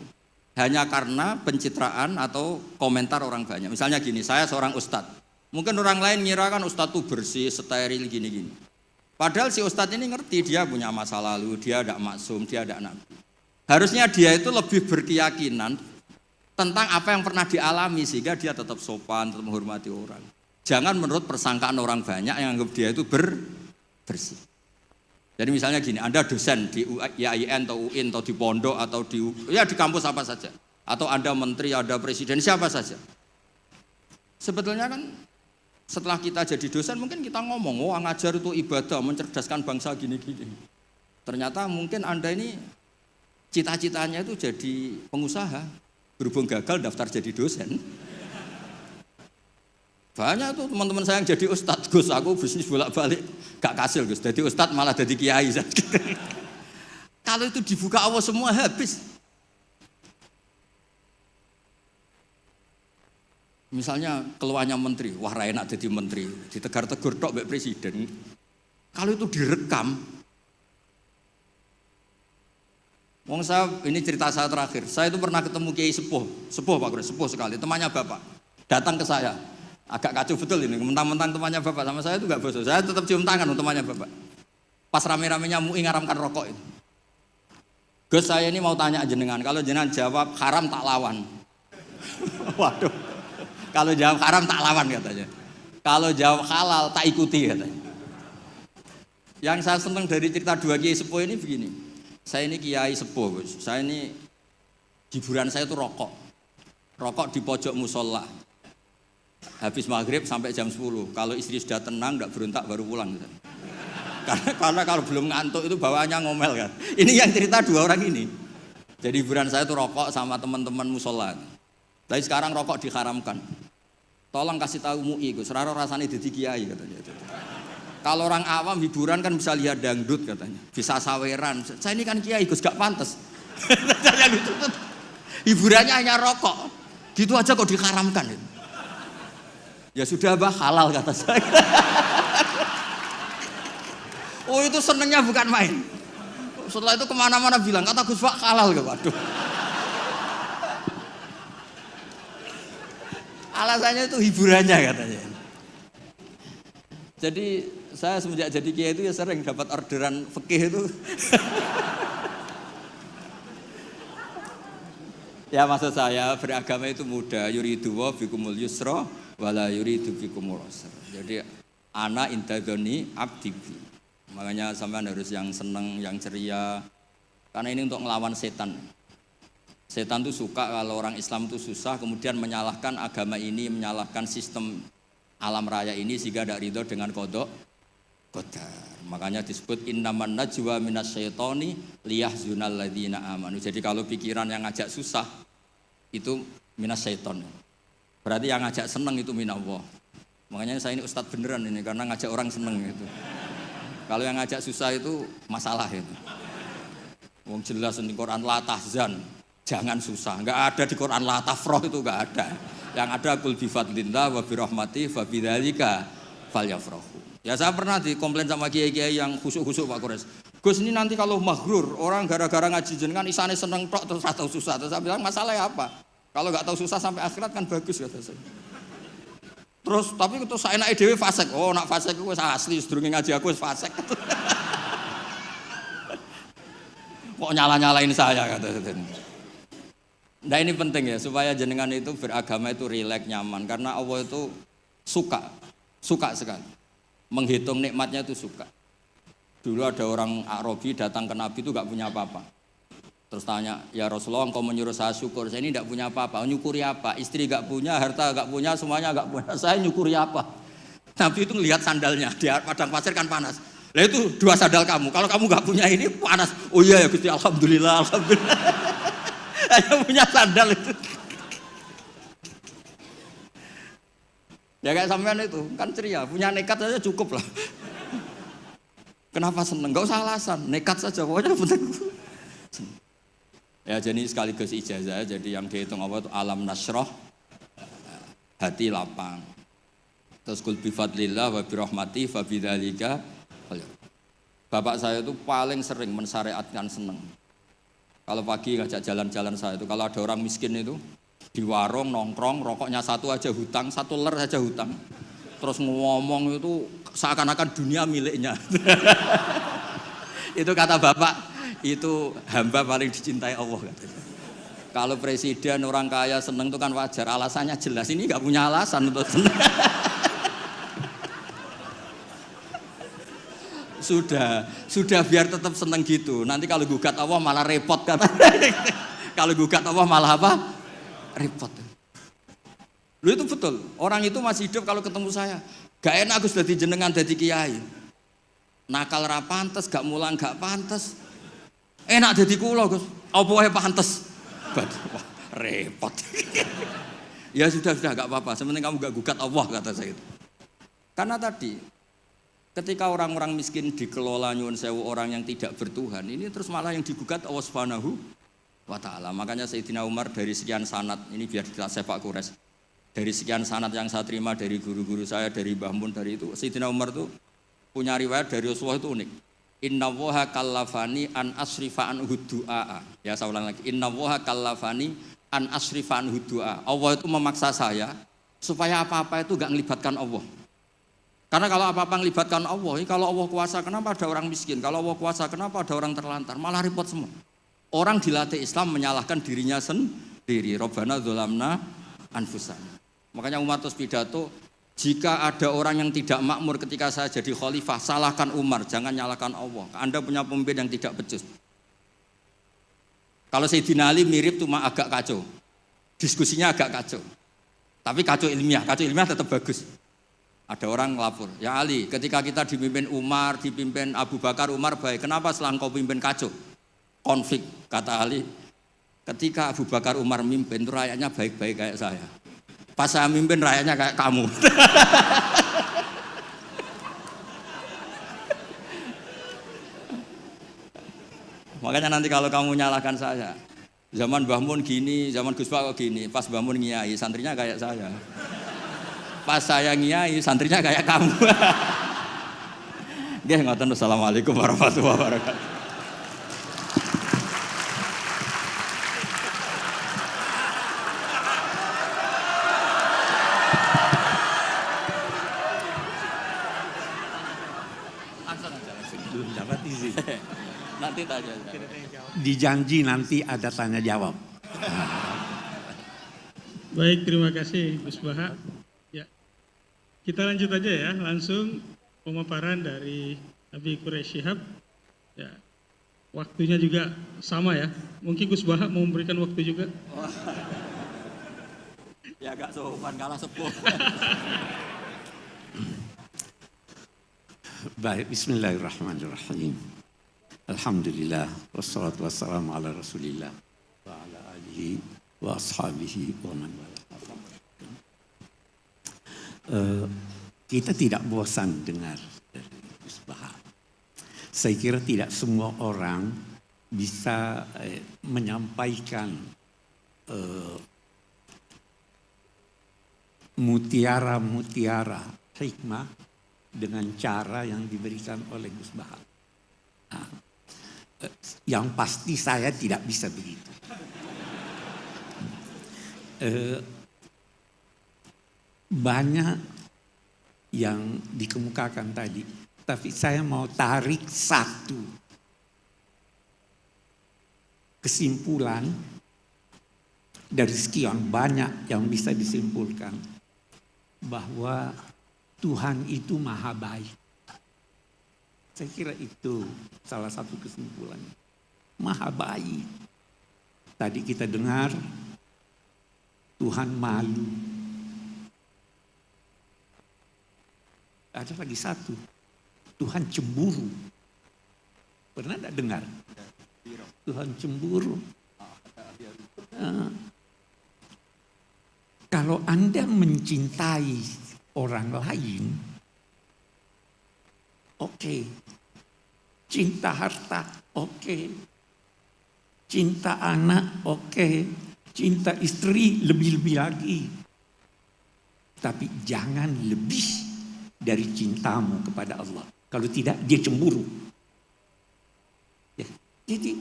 Hanya karena pencitraan atau komentar orang banyak. Misalnya gini, saya seorang ustadz. Mungkin orang lain ngira kan ustadz itu bersih, steril, gini-gini. Padahal si ustadz ini ngerti dia punya masa lalu, dia tidak maksum, dia tidak nabi. Harusnya dia itu lebih berkeyakinan tentang apa yang pernah dialami sehingga dia tetap sopan, tetap menghormati orang. Jangan menurut persangkaan orang banyak yang anggap dia itu bersih. Jadi misalnya gini, Anda dosen di IAIN atau UIN atau di pondok atau di kampus apa saja. Atau Anda menteri, ada presiden, siapa saja. Sebetulnya kan setelah kita jadi dosen mungkin kita ngomong, oh ngajar itu ibadah, mencerdaskan bangsa gini-gini. Ternyata mungkin Anda ini cita-citanya itu jadi pengusaha. Berhubung gagal daftar jadi dosen. Banyak tuh teman-teman saya yang jadi ustadz, Gus aku bisnis bolak-balik gak kasil Gus, jadi ustadz malah jadi kiai. Kalau itu dibuka Allah semua habis. Misalnya keluarnya menteri, wah enak jadi menteri, ditegar-tegur tok mbek presiden. Kalau itu direkam, wong saya ini cerita saya terakhir, saya itu pernah ketemu Kiai Sepuh Pak Kures, sepuh sekali, temannya Bapak, datang ke saya. Agak kacau betul ini, mentang-mentang temannya Bapak sama saya itu gak bosok. Saya tetap cium tangan untuk temannya Bapak. Pas rame-ramenya MUI ngaramkan rokok itu. Gus saya ini mau tanya jenengan, kalau jenengan jawab haram tak lawan. Waduh. Kalau jawab haram tak lawan katanya. Kalau jawab halal tak ikuti katanya. Yang saya senang dari cerita dua Kiai Sepuh ini begini. Saya ini Kiai Sepuh, Gus. Saya ini hiburan saya itu rokok. Rokok di pojok musola. Habis maghrib sampai jam 10. Kalau istri sudah tenang, tidak berontak baru pulang. Karena kalau belum ngantuk itu bawaannya ngomel kan. Ini yang cerita dua orang ini. Jadi hiburan saya itu rokok sama teman-teman musola. Tapi sekarang rokok diharamkan. Tolong kasih tahu MUI, Gus. Raro rasanya jadi kiai katanya. Kalau orang awam hiburan kan bisa lihat dangdut katanya. Bisa saweran. Saya ini kan kiai, Gus, gak pantas. Hiburannya hanya rokok. Gitu aja kok diharamkan. Ya sudah bah, halal kata saya. Oh itu senengnya bukan main. Setelah itu kemana-mana bilang, kata Gus Pak halal. Waduh. Alasannya itu hiburannya katanya. Jadi saya semenjak jadi kiai itu ya sering dapat orderan fikih itu. Ya maksud saya beragama itu mudah. Yuridu wa bikumul yusra wala yuridu bikumul usra. Jadi ana intadoni abdi. Makanya sampean harus yang seneng, yang ceria. Karena ini untuk melawan setan. Setan itu suka kalau orang Islam itu susah, kemudian menyalahkan agama ini, menyalahkan sistem alam raya ini sehingga tidak ridho dengan qada qadar. Makanya disebut innaman najwa minasyaitoni liyahzunal ladzina amanu. Jadi kalau pikiran yang ngajak susah itu minasyaiton. Berarti yang ngajak seneng itu minallah. Makanya saya ini ustadz beneran ini karena ngajak orang seneng gitu. Kalau yang ngajak susah itu masalah itu. Wong jelas di Quran la tahzan, jangan susah. Enggak ada di Quran la tafrah itu enggak ada. Yang ada qul bi fadlillah wa bi rahmati fa bidzalika falyafrahu. Ya saya pernah dikomplain sama kiai-kiai yang khusuk-khusuk Pak Kores. Gus ini nanti kalau maghrur, orang gara-gara ngaji jenengan isane seneng tok terus atau susah. Terus saya bilang masalahnya apa? Kalau enggak tahu susah sampai akhirat kan bagus kata saya. Terus tapi itu saya enake dhewe fasik. Oh, nak fasik wis asli sedurunge ngaji aku wis fasik. Kok nyala-nyalain saya kata saya. Nah ini penting ya supaya jenengan itu beragama itu rileks nyaman karena Allah itu suka sekali. Menghitung nikmatnya itu suka. Dulu ada orang Arabi datang ke Nabi itu gak punya apa-apa. Terus tanya, ya Rasulullah engkau menyuruh saya syukur, saya ini tidak punya apa-apa, nyukuri apa? Istri gak punya, harta gak punya, semuanya gak punya, saya nyukuri apa? Nabi itu ngelihat sandalnya, di padang pasir kan panas. Lah itu 2 sandal kamu, kalau kamu gak punya ini panas. Oh iya ya Gusti, alhamdulillah, alhamdulillah. Hanya punya sandal itu. Ya kayak sampean itu, kan ceria, punya nekat saja cukup lah. Kenapa seneng? Gak usah alasan, nekat saja, pokoknya penting. Ya jadi sekaligus ijazah, jadi yang dihitung apa itu alam nasroh, hati lapang. Terus kul bifadlillah wa birahmati fa bidzalika. Bapak saya itu paling sering mensyariatkan seneng. Kalau pagi ngajak jalan-jalan saya itu, kalau ada orang miskin itu di warung nongkrong, rokoknya 1 aja hutang, 1 ler saja hutang. Terus ngomong itu seakan-akan dunia miliknya. Itu kata bapak. Itu hamba paling dicintai Allah katanya. Kalau presiden orang kaya seneng itu kan wajar, alasannya jelas. Ini nggak punya alasan untuk seneng. Sudah biar tetap seneng gitu. Nanti kalau gugat Allah malah repot katanya. Kalau gugat Allah malah apa? Repot. Lu itu betul. Orang itu masih hidup kalau ketemu saya. Gak enak Gus dadi jenengan dadi kiai. Nakal ra pantes, gak mulang gak pantes. Enak jadi kula Gus, apa wae pantes. Wah, repot. Ya sudah gak apa-apa, sementing kamu gak gugat Allah kata saya itu. Karena tadi ketika orang-orang miskin dikelola nyuwun sewu orang yang tidak bertuhan, ini terus malah yang digugat Allah Subhanahu wa taala. Makanya Sayyidina Umar dari sekian sanad, ini biar kita sepak kures. Dari sekian sanad yang saya terima dari guru-guru saya, dari Mbah Mun, dari itu Sayyidina Umar itu punya riwayat dari Rasulullah itu unik. Innallaha kallafani an asrifa an hudu'a. Ya saya ulang lagi. Innallaha kallafani an asrifa an hudu'a. Allah itu memaksa saya supaya apa-apa itu gak ngelibatkan Allah. Karena kalau apa-apa ngelibatkan Allah, kalau Allah kuasa kenapa ada orang miskin? Kalau Allah kuasa kenapa ada orang terlantar? Malah repot semua. Orang dilatih Islam menyalahkan dirinya sendiri. Rabbana dzolamna anfusana. Makanya Umar terus pidato, jika ada orang yang tidak makmur ketika saya jadi khalifah, salahkan Umar, jangan nyalahkan Allah. Anda punya pemimpin yang tidak becus. Kalau Sayyidina Ali mirip cuma agak kacau. Diskusinya agak kacau. Tapi kacau ilmiah tetap bagus. Ada orang ngelapor, ya Ali, ketika kita dipimpin Umar, dipimpin Abu Bakar, Umar baik. Kenapa setelah engkau pimpin kacau? Konflik, kata Ali. Ketika Abu Bakar, Umar mimpin, itu rakyatnya baik-baik kayak saya. Pas saya mimpin rakyatnya kayak kamu. Makanya nanti kalau kamu nyalahkan saya, zaman Mbah Mun gini, zaman Gus Pak kok gini, pas Mbah Mun ngiyai, santrinya kayak saya. Pas saya ngiyai, santrinya kayak kamu. Nggih, ngoten. Assalamualaikum warahmatullahi wabarakatuh. Belum dapat izin. Nanti tanya. Dijanji nanti ada tanya jawab. Baik, terima kasih Gus Baha. Ya, kita lanjut aja ya, langsung pemaparan dari Habib Quraish Shihab. Ya, waktunya juga sama ya. Mungkin Gus Baha mau memberikan waktu juga. Ya agak sopan kalah sepuh. Baik, bismillahirrahmanirrahim. Alhamdulillah, wassalatu wassalamu ala rasulillah wa ala alihi wa ashabihi wa man wala. Kita tidak bosan dengar dari Gus Baha. Saya kira tidak semua orang bisa menyampaikan mutiara-mutiara hikmah dengan cara yang diberikan oleh Gus Baha. Nah, yang pasti saya tidak bisa begitu. Banyak yang dikemukakan tadi, tapi saya mau tarik satu kesimpulan dari sekian banyak yang bisa disimpulkan, bahwa Tuhan itu maha baik. Saya kira itu salah satu kesimpulannya. Maha baik. Tadi kita dengar Tuhan malu. Ada lagi satu, Tuhan cemburu. Pernah tidak dengar? Tuhan cemburu. Kalau Anda mencintai orang lain, oke. Cinta harta, oke. Cinta anak, oke. Cinta istri, lebih-lebih lagi. Tapi jangan lebih dari cintamu kepada Allah. Kalau tidak, dia cemburu. Ya. Jadi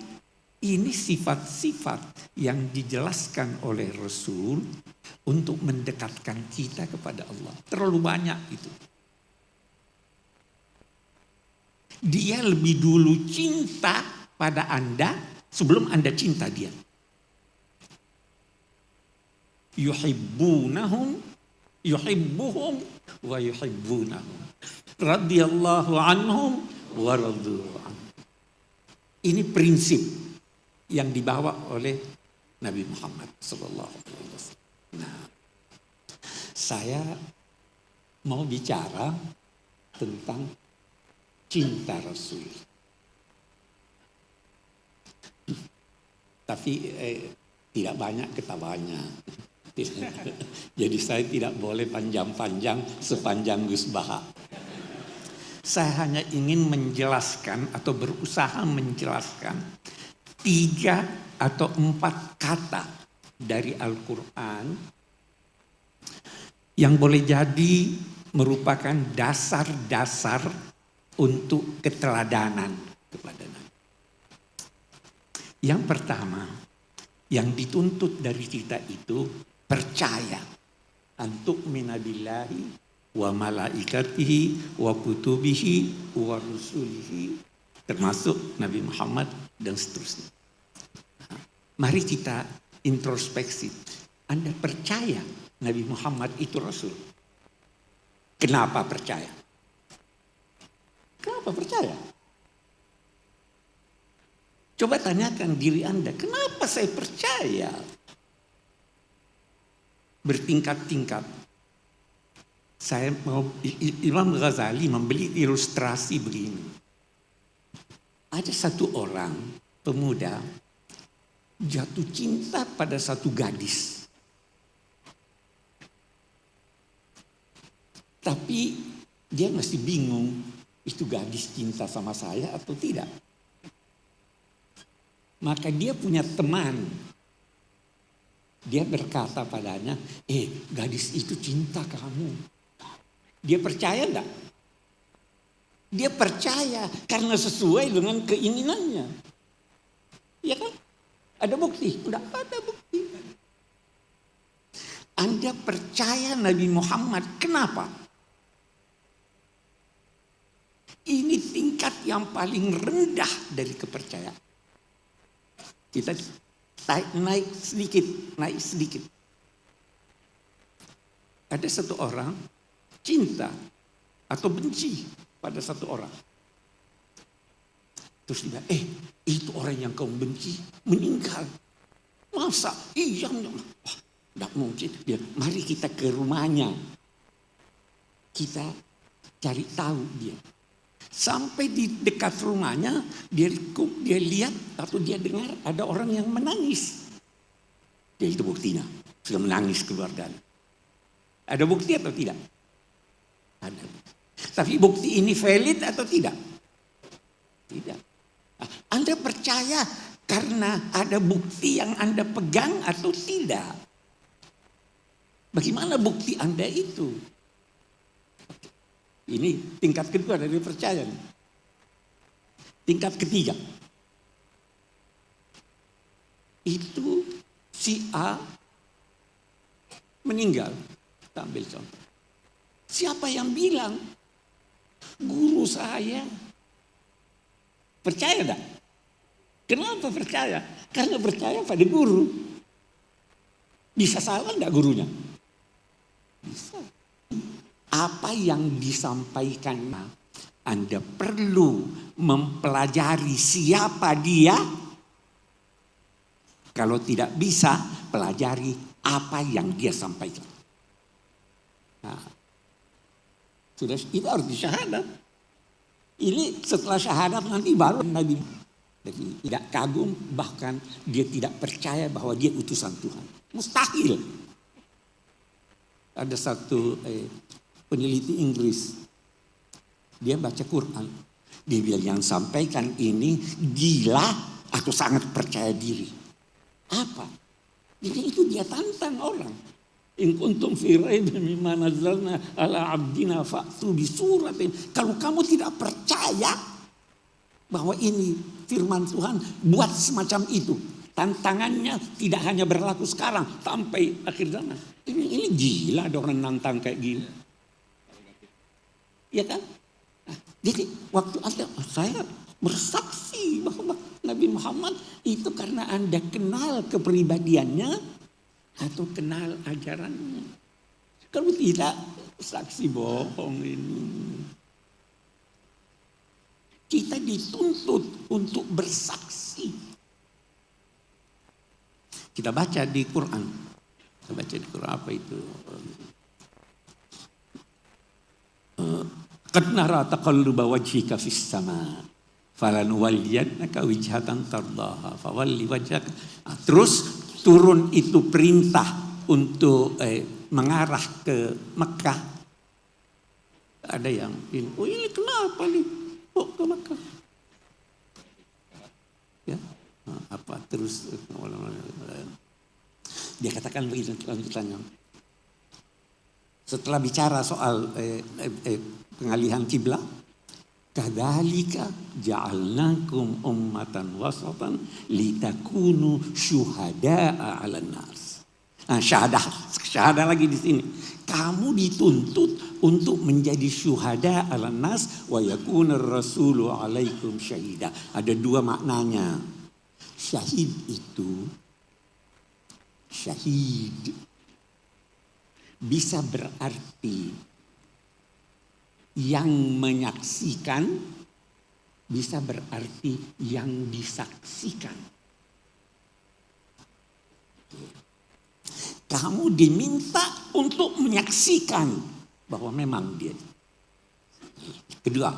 ini sifat-sifat yang dijelaskan oleh Rasul untuk mendekatkan kita kepada Allah. Terlalu banyak itu. Dia lebih dulu cinta pada Anda sebelum Anda cinta dia. Yuhibbuhum wa yuhibbunahum. Radhiyallahu anhum wa radu anhu. Ini prinsip yang dibawa oleh Nabi Muhammad SAW. Nah, saya mau bicara tentang cinta Rasul. Tapi tidak banyak ketawanya. Jadi saya tidak boleh panjang-panjang sepanjang Gus Baha. Saya hanya ingin menjelaskan atau berusaha menjelaskan 3 atau 4 kata dari Al-Quran yang boleh jadi merupakan dasar-dasar untuk keteladanan kepada Nabi. Yang pertama, yang dituntut dari kita itu percaya. Antuk minabillahi wa malaikatihi wa kutubihi wa rusulihi, termasuk Nabi Muhammad dan seterusnya. Mari kita introspeksi. Anda percaya Nabi Muhammad itu Rasul? Kenapa percaya? Kenapa percaya? Coba tanyakan diri Anda, kenapa saya percaya? Bertingkat-tingkat. Saya mau, Imam Ghazali membeli ilustrasi begini. Ada satu orang pemuda jatuh cinta pada satu gadis. Tapi dia masih bingung, itu gadis cinta sama saya atau tidak. Maka dia punya teman. Dia berkata padanya, gadis itu cinta kamu. Dia percaya enggak? Dia percaya karena sesuai dengan keinginannya. Ya kan? Ada bukti? Enggak ada bukti. Anda percaya Nabi Muhammad, kenapa? Ini tingkat yang paling rendah dari kepercayaan. Kita naik sedikit. Ada satu orang cinta atau benci pada satu orang. Terus dia, itu orang yang kau benci meninggal. Masa? Iya, tidak mungkin. Dia, mari kita ke rumahnya. Kita cari tahu dia. Sampai di dekat rumahnya, dia lihat atau dia dengar ada orang yang menangis. Dia itu buktinya, sudah menangis keluarganya. Ada bukti atau tidak? Ada. Tapi bukti ini valid atau tidak? Tidak. Anda percaya karena ada bukti yang Anda pegang atau tidak? Bagaimana bukti Anda itu? Ini tingkat kedua dari percaya. Tingkat ketiga. Itu si A meninggal. Kita ambil contoh. Siapa yang bilang? Guru saya. Percaya enggak? Kenapa percaya? Karena percaya pada guru. Bisa salah enggak gurunya? Bisa. Apa yang disampaikan, Anda perlu mempelajari siapa dia, Kalau tidak bisa, pelajari apa yang dia sampaikan. Nah, sudah itu harus syahadat. Ini setelah syahadat nanti baru Nabi. Jadi tidak kagum, bahkan dia tidak percaya bahwa dia utusan Tuhan. Mustahil. Ada satu peneliti Inggris, dia baca Quran. Dia bilang yang sampaikan ini gila atau sangat percaya diri. Apa? Jadi itu dia tantang orang. In kuntum fi raibin mimma nazzalna ala abdina fa'tu bi suratin. Kalau kamu tidak percaya bahwa ini firman Tuhan, buat semacam itu. Tantangannya tidak hanya berlaku sekarang sampai akhir zaman. Ini gila ada orang nantang kayak gini. Ya kan? Nah, jadi waktu saya bersaksi bahwa Nabi Muhammad itu karena Anda kenal kepribadiannya atau kenal ajarannya. Kalau tidak, saksi bohong ini. Kita dituntut untuk bersaksi. Kita baca di Quran. Kita baca di Quran apa itu? Qad nara taqalluba wajhika fis sama. Falanuwalliyannaka wijhatan tardaha fawalli wajhaka. Terus turun itu perintah untuk mengarah ke Mekah. Ada yang ini, oh ini kenapa nih? Oh ke Mekah. Ya, apa terus dia katakan begitu lanjutannya. Setelah bicara soal pengalihan kiblat, kadzalika ja'alnakum ummatan wasatan litakunu syuhada'a 'alan nas. Nah, syahadah lagi di sini. Kamu dituntut untuk menjadi syuhada 'alan nas wa yakunar rasulu 'alaikum syahida. Ada dua maknanya. Syahid itu bisa berarti yang menyaksikan, bisa berarti yang disaksikan. Kamu diminta untuk menyaksikan bahwa memang dia. Kedua,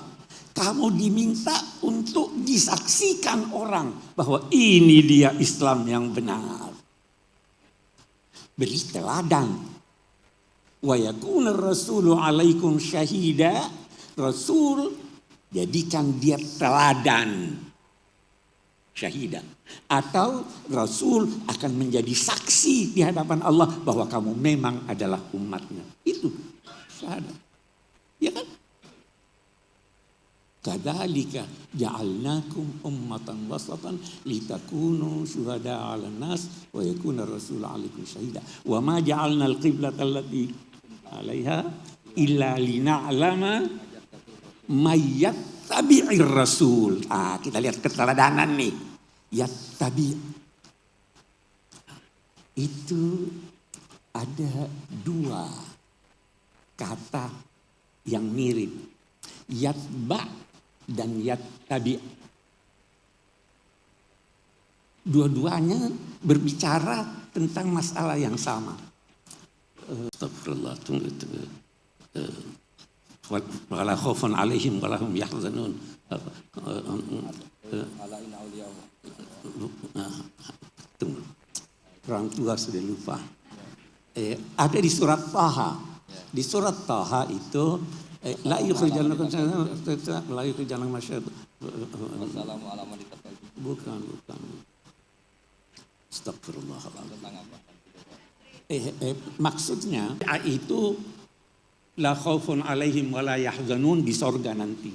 kamu diminta untuk disaksikan orang bahwa ini dia Islam yang benar. Beri teladan. Wa yakuna rasulu alaikum syahida. Rasul jadikan dia teladan. Syahida. Atau Rasul akan menjadi saksi di hadapan Allah bahwa kamu memang adalah umatnya. Itu syahadat. Ya kan? Kadzalika ja'alnakum ummatan wasatan litakunu syuhada'a 'alan nas wa yakuna rasul 'alaikum syahida. Wa ma ja'alna al-qiblata allati 'alaiha illa lina'lama may yattabi'ir rasul. Kita lihat keteladanan nih. Yattabi'. Itu ada dua kata yang mirip. Yatba' dan yattabi'. Dua-duanya berbicara tentang masalah yang sama. Astagfirullah. Wala khaufun 'alaihim wala hum yahzanun. Orang tua sudah lupa. Ada di surat Taha. Di surat Taha itu la yukhrijannakum la yukhrijannakum masyad. Bukan. Astagfirullahaladzim. Maksudnya itu la khaufun alaihim wa la yahzanun di sorga nanti.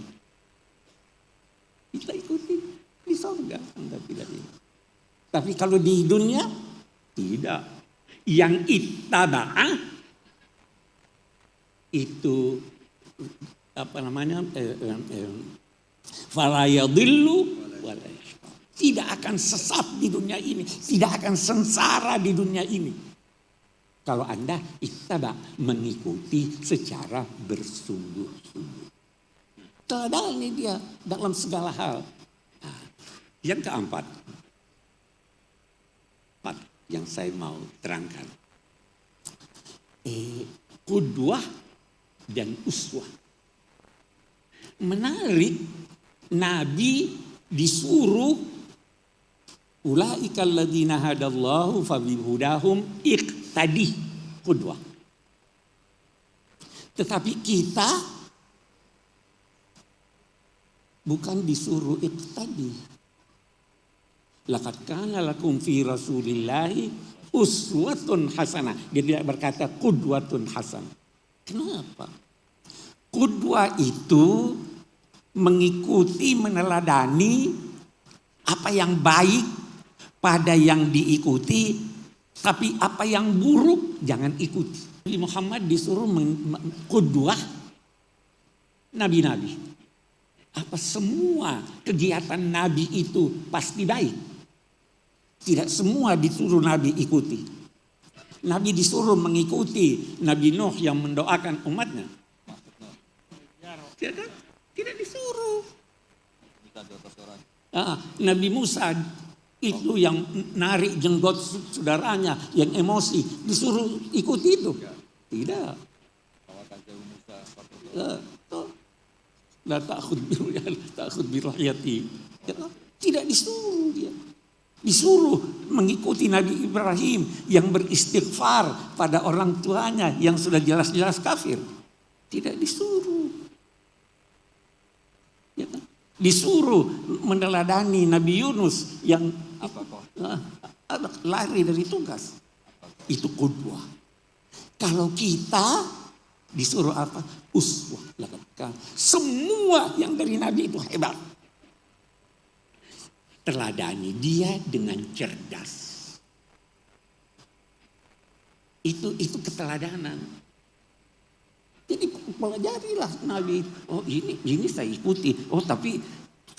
Kita ikuti di sorga, Anda tidak ini. Tapi kalau di dunia tidak. Yang ittaba'ah itu apa namanya? Fala yadhillu wa la yashqa. Tidak akan sesat di dunia ini, tidak akan sengsara di dunia ini. Kalau Anda ittaba, mengikuti secara bersungguh-sungguh. Teladan ini dia dalam segala hal. Yang keempat, yang saya mau terangkan. Qudwah dan uswah. Menarik, Nabi disuruh ulaika alladzina hadallahu fabihudahum iqtadi, qudwah. Tetapi kita bukan disuruh iqtadi. Laqad kana lakum fi Rasulillahi uswatun hasanah. Dia tidak berkata qudwatun hasanah. Kenapa? Qudwah itu mengikuti, meneladani apa yang baik pada yang diikuti, tapi apa yang buruk jangan ikuti. Nabi Muhammad disuruh qudwah nabi-nabi. Apa semua kegiatan nabi itu pasti baik? Tidak semua disuruh nabi ikuti. Nabi disuruh mengikuti Nabi Nuh yang mendoakan umatnya. Tidak disuruh. Nabi Musa itu yang narik jenggot saudaranya, yang emosi, disuruh ikuti itu? Tidak. La ta'khud birahiyati. Tidak disuruh dia. Disuruh mengikuti Nabi Ibrahim yang beristighfar pada orang tuanya yang sudah jelas-jelas kafir. Tidak disuruh. Ya, disuruh meneladani Nabi Yunus yang lari dari tugas. Itu qudwah. Kalau kita disuruh apa? Uswah. Semua yang dari Nabi itu hebat. Teladani dia dengan cerdas. Itu keteladanan. Jadi pelajarilah Nabi. Oh ini saya ikuti. Oh tapi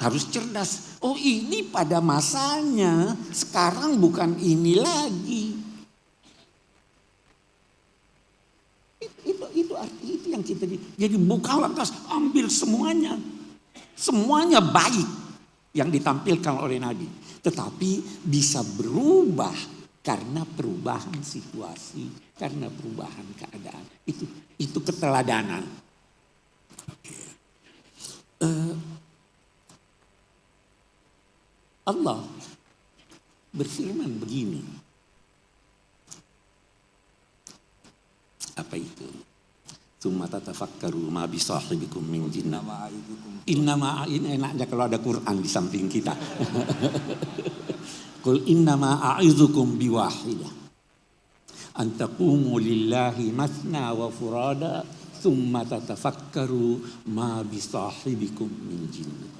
harus cerdas. Oh ini pada masanya. Sekarang bukan ini lagi. Itu yang kita. Jadi bukan lantas ambil semuanya. Semuanya baik yang ditampilkan oleh Nabi. Tetapi bisa berubah karena perubahan situasi, karena perubahan keadaan. Itu keteladanan. Allah berfirman begini. Apa itu? Tsumma tatafakkaru ma bisahibikum min jinnah. Innama ini enaknya kalau ada Quran di samping kita. Qul innama a'izukum biwahidah. An taqumu lillahi mathna wa furada tsumma tatafakkaru ma bisahibikum min jinnah.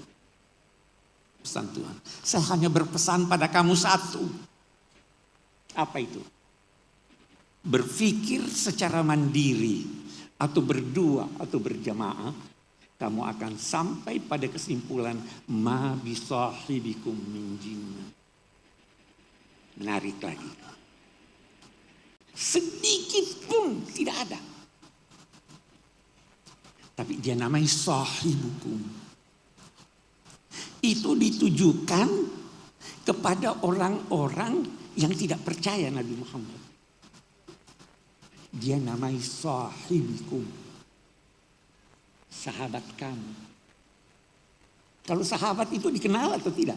Pesan Tuhan. Saya hanya berpesan pada kamu satu. Apa itu? Berpikir secara mandiri atau berdua atau berjamaah, kamu akan sampai pada kesimpulan ma bisahibikum min jinnah. Menarik lagi. Sedikit pun tidak ada. Tapi dia namanya sahibukum. Itu ditujukan kepada orang-orang yang tidak percaya Nabi Muhammad. Dia namanya sahibikum. Sahabat kamu. Kalau sahabat itu dikenal atau tidak?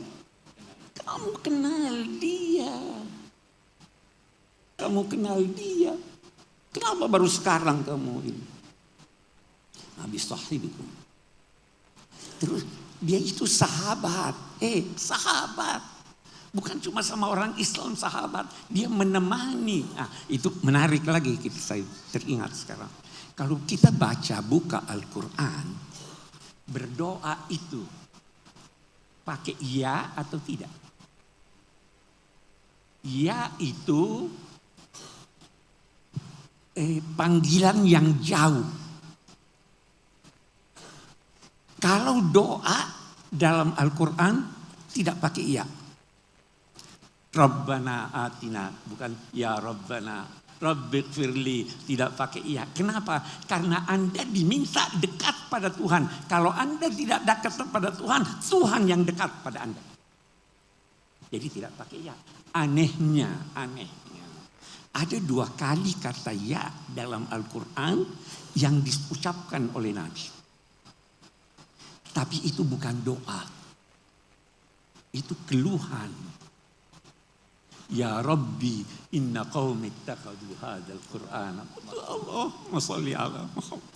Kamu kenal dia. Kamu kenal dia. Kenapa baru sekarang kamu ini? Nabi sahibikum. Terus dia itu sahabat. Sahabat. Bukan cuma sama orang Islam sahabat. Dia menemani. Nah, itu menarik lagi saya teringat sekarang. Kalau kita buka Al-Quran. Berdoa itu. Pakai ya atau tidak? Ya itu panggilan yang jauh. Kalau doa dalam Al-Quran tidak pakai ya. Rabbana atina, bukan ya Rabbana, Rabbighfirli, tidak pakai iya. Kenapa? Karena Anda diminta dekat pada Tuhan. Kalau Anda tidak dekat pada Tuhan, Tuhan yang dekat pada Anda. Jadi tidak pakai iya. Anehnya. Ada 2 kali kata ya dalam Al-Quran yang diucapkan oleh Nabi. Tapi itu bukan doa. Itu keluhan. Ya Rabbi inna qaumi ittakhadhu hadzal Qur'ana. Allahumma shalli ala Muhammad.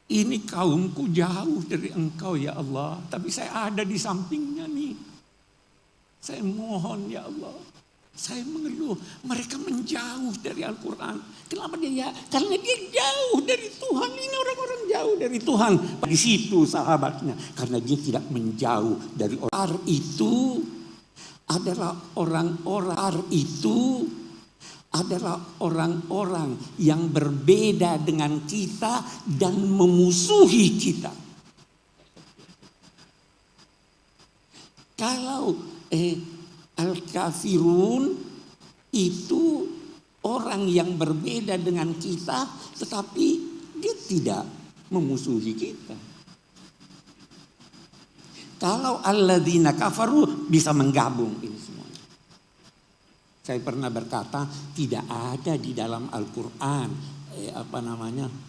Ini kaumku jauh dari engkau ya Allah. Tapi saya ada di sampingnya nih. Saya mohon ya Allah. Saya mengeluh. Mereka menjauh dari Al-Quran. Kenapa dia ya? Karena dia jauh dari Tuhan. Ini orang-orang jauh dari Tuhan. Di situ sahabatnya. Karena dia tidak menjauh dari orang. Itu adalah orang-orang yang berbeda dengan kita dan memusuhi kita. Kalau Al-Kafirun itu orang yang berbeda dengan kita, tetapi dia tidak memusuhi kita. Kalau alladzina kafaru bisa menggabung ini semua. Saya pernah berkata tidak ada di dalam Al-Quran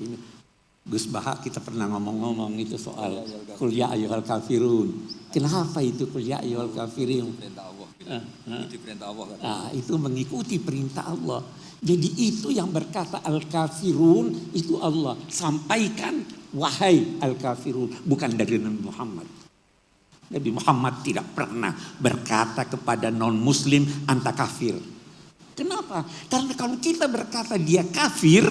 ini Gus Baha kita pernah ngomong-ngomong itu soal qul ya ayyuhal kafirun. Kenapa itu qul ya ayyuhal kafirun? Itu perintah Allah. Itu mengikuti perintah Allah. Jadi itu yang berkata al-kafirun itu Allah. Sampaikan wahai al-kafirun. Bukan dari Nabi Muhammad. Nabi Muhammad tidak pernah berkata kepada non-muslim anta kafir. Kenapa? Karena kalau kita berkata dia kafir,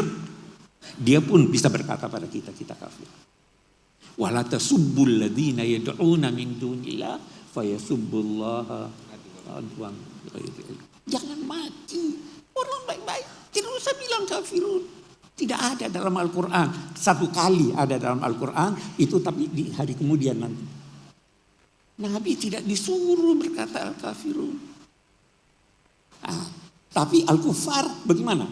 dia pun bisa berkata pada kita kafir. Wala tasubbul ladzina yad'una min dunillah fayasubbullaha. Jangan mati. Orang baik-baik tidak usah bilang kafirun. Tidak ada dalam Al-Quran. 1 kali ada dalam Al-Quran. Itu tapi di hari kemudian nanti. Nabi tidak disuruh berkata al-kafirun. Tapi al-kufar bagaimana?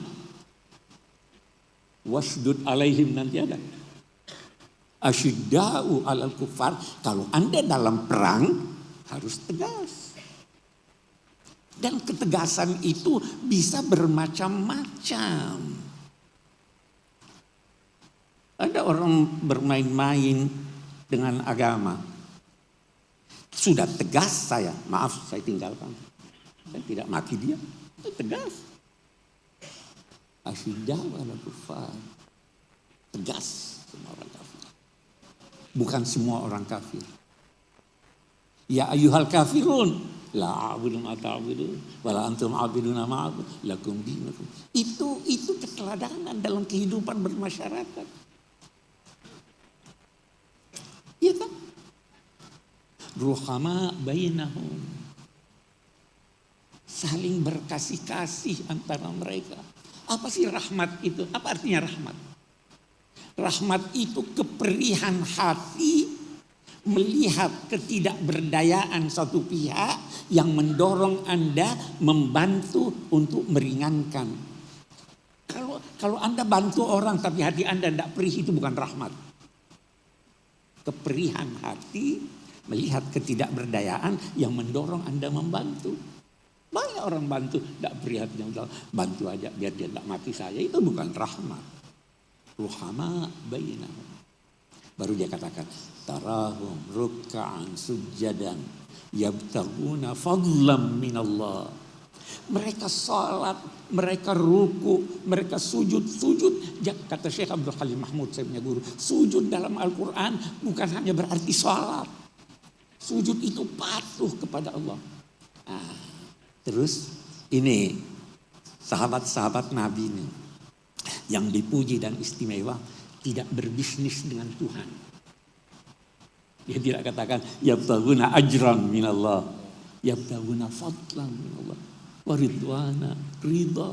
Wasdud alaihim nanti ada. Asyidda'u al-kufar. Kalau Anda dalam perang harus tegas. Dan ketegasan itu bisa bermacam-macam. Ada orang bermain-main dengan agama. Sudah tegas saya, maaf saya tinggalkan. Saya tidak maki dia, itu tegas. Asyidah ala kufar. Tegas semua orang kafir. Bukan semua orang kafir. Ya ayyuhal kafirun. La a'budu ma ta'budun wala antum 'abiduna ma a'budu lakum dinukum. Itu keteladanan dalam kehidupan bermasyarakat. Iya kan? Ruhama bainahum. Saling berkasih-kasih antara mereka. Apa sih rahmat itu? Apa artinya rahmat? Rahmat itu keperihan hati melihat ketidakberdayaan satu pihak yang mendorong Anda membantu untuk meringankan. Kalau Anda bantu orang tapi hati Anda tidak perih, itu bukan rahmat. Keperihan hati melihat ketidakberdayaan yang mendorong Anda membantu. Banyak orang bantu tidak perih hatinya, bantu aja biar dia tidak mati saya, itu bukan rahmat. Ruhama bainahum. Baru dia katakan tarahum ruk'an sujjadan yabtaguna fadlam minallah. Mereka salat, mereka ruku, mereka sujud. Kata Syekh Abdul Halim Mahmud, saya punya guru, sujud dalam Al-Quran bukan hanya berarti salat. Sujud itu patuh kepada Allah. Terus ini sahabat-sahabat Nabi ini yang dipuji dan istimewa tidak berbisnis dengan Tuhan. Dia tidak katakan yabtaguna ajran minallah, yabtaguna fadlan minallah, waridwana, ridha.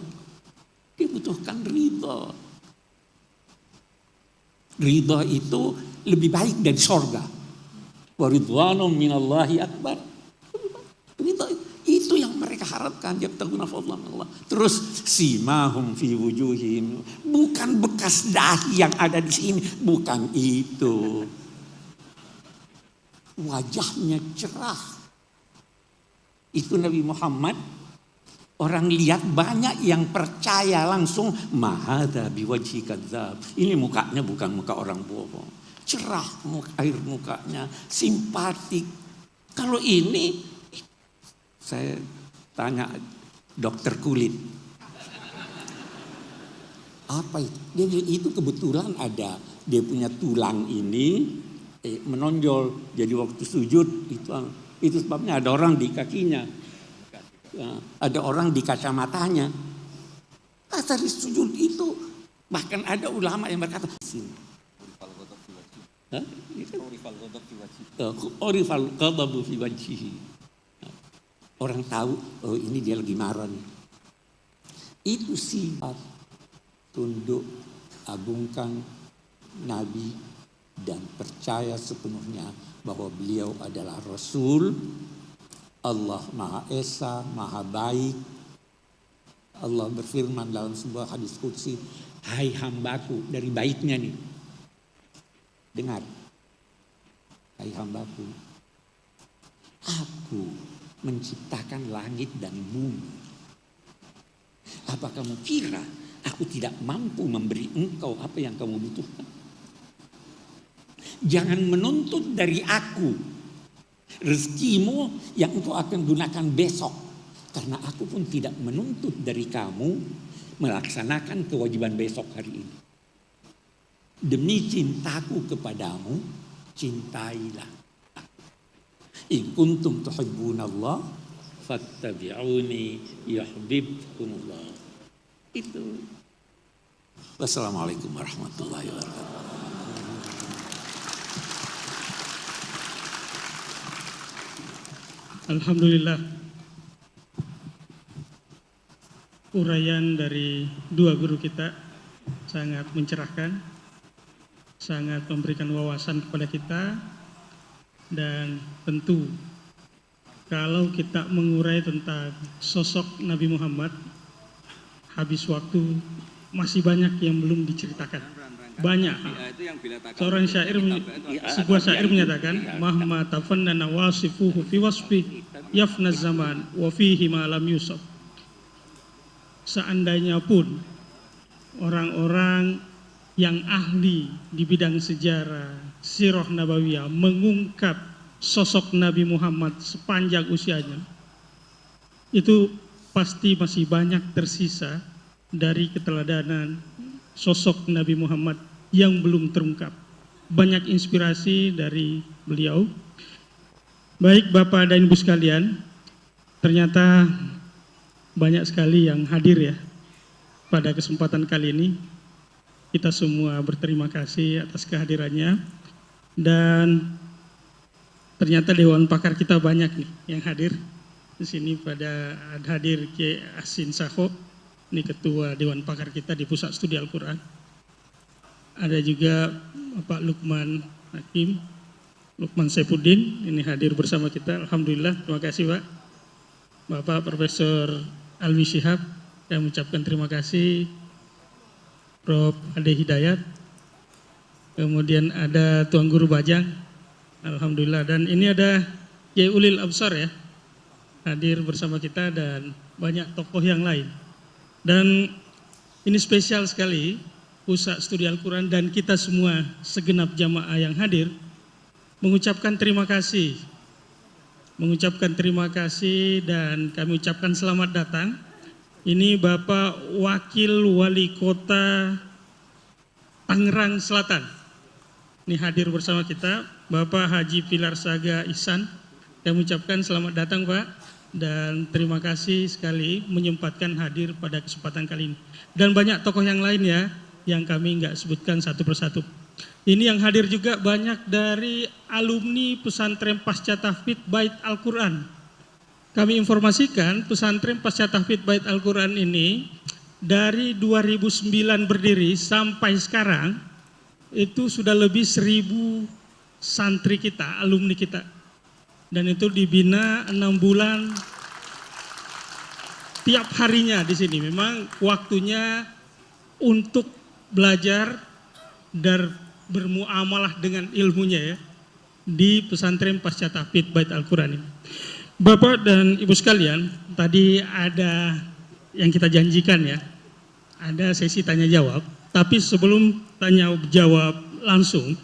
Dia butuhkan ridha. Ridha itu lebih baik dari sorga. Waridwanum minallahi akbar. Ridha itu yang mereka harapkan. Yabtaguna fadlan minallah. Terus simahum fi wujuhihim, bukan bekas dahi yang ada di sini, bukan itu. wajahnya cerah. Itu Nabi Muhammad, orang lihat banyak yang percaya langsung, mahadha biwajhi kadzab. Ini mukanya bukan muka orang bohong. Cerah air mukanya, simpatik. Kalau ini, saya tanya dokter kulit. Apa itu? Dia bilang itu kebetulan ada. Dia punya tulang ini menonjol. Jadi waktu sujud itu sebabnya ada orang di kakinya. Ada orang di kacamatanya. Kata di sujud itu. Bahkan ada ulama yang berkata. Orifal ghadabu fi wajhihi. Orang tahu, oh ini dia lagi marah nih. Itu sifat tunduk, agungkan Nabi dan percaya sepenuhnya bahwa beliau adalah Rasul. Allah Maha Esa, Maha Baik. Allah berfirman dalam sebuah hadis qudsi, hai hambaku, dari baiknya nih. Dengar. Hai hambaku, aku menciptakan langit dan bumi. Apa kamu kira aku tidak mampu memberi engkau apa yang kamu butuhkan? Jangan menuntut dari aku rezekimu yang engkau akan gunakan besok. Karena aku pun tidak menuntut dari kamu melaksanakan kewajiban besok hari ini. Demi cintaku kepadamu, cintailah. In kuntum tuhibbunallah fattabi'uni yuhibbukumullah. Itu. Wassalamualaikum warahmatullahi wabarakatuh. Alhamdulillah. Uraian dari dua guru kita sangat mencerahkan, sangat memberikan wawasan kepada kita. Dan tentu kalau kita mengurai tentang sosok Nabi Muhammad, habis waktu masih banyak yang belum diceritakan. Banyak. Seorang sebuah syair menyatakan, mahma tafannana wasifuhu fi wasfi yafna zaman wa fihi ma lam yusaf. Seandainya pun orang-orang yang ahli di bidang sejarah, sirah nabawiyah mengungkap sosok Nabi Muhammad sepanjang usianya, itu pasti masih banyak tersisa dari keteladanan sosok Nabi Muhammad yang belum terungkap. Banyak inspirasi dari beliau. Baik Bapak dan Ibu sekalian, ternyata banyak sekali yang hadir ya pada kesempatan kali ini. Kita semua berterima kasih atas kehadirannya, dan ternyata Dewan Pakar kita banyak nih yang hadir di sini. Pada hadir Kiai Asin Sakho, ini Ketua Dewan Pakar kita di Pusat Studi Al-Quran. Ada juga Bapak Lukman Hakim, Lukman Saifuddin, ini hadir bersama kita. Alhamdulillah, terima kasih Pak. Bapak Profesor Alwi Shihab, saya mengucapkan terima kasih. Prof. Ade Hidayat, kemudian ada Tuan Guru Bajang, alhamdulillah, dan ini ada Kiai Ulil Absar ya, hadir bersama kita, dan banyak tokoh yang lain. Dan ini spesial sekali, Pusat Studi Al-Quran dan kita semua segenap jamaah yang hadir mengucapkan terima kasih. Dan kami ucapkan selamat datang. Ini Bapak Wakil Wali Kota Tangerang Selatan. Ini hadir bersama kita, Bapak Haji Pilar Saga Ihsan. Kami ucapkan selamat datang Pak, dan terima kasih sekali menyempatkan hadir pada kesempatan kali ini. Dan banyak tokoh yang lain ya, yang kami nggak sebutkan satu persatu. Ini yang hadir juga banyak dari alumni pesantren Pasca Tahfidz Bait Al-Quran. Kami informasikan pesantren Pasca Tahfidz Bait Al-Quran ini dari 2009 berdiri sampai sekarang itu sudah lebih 1000 santri kita, alumni kita. Dan itu dibina 6 bulan tiap harinya di sini. Memang waktunya untuk belajar dan bermuamalah dengan ilmunya ya. di pesantren Pasca Tahfidz Bait Al-Quran ini. Bapak dan Ibu sekalian, tadi ada yang kita janjikan ya, ada sesi tanya jawab. Tapi sebelum tanya jawab langsung,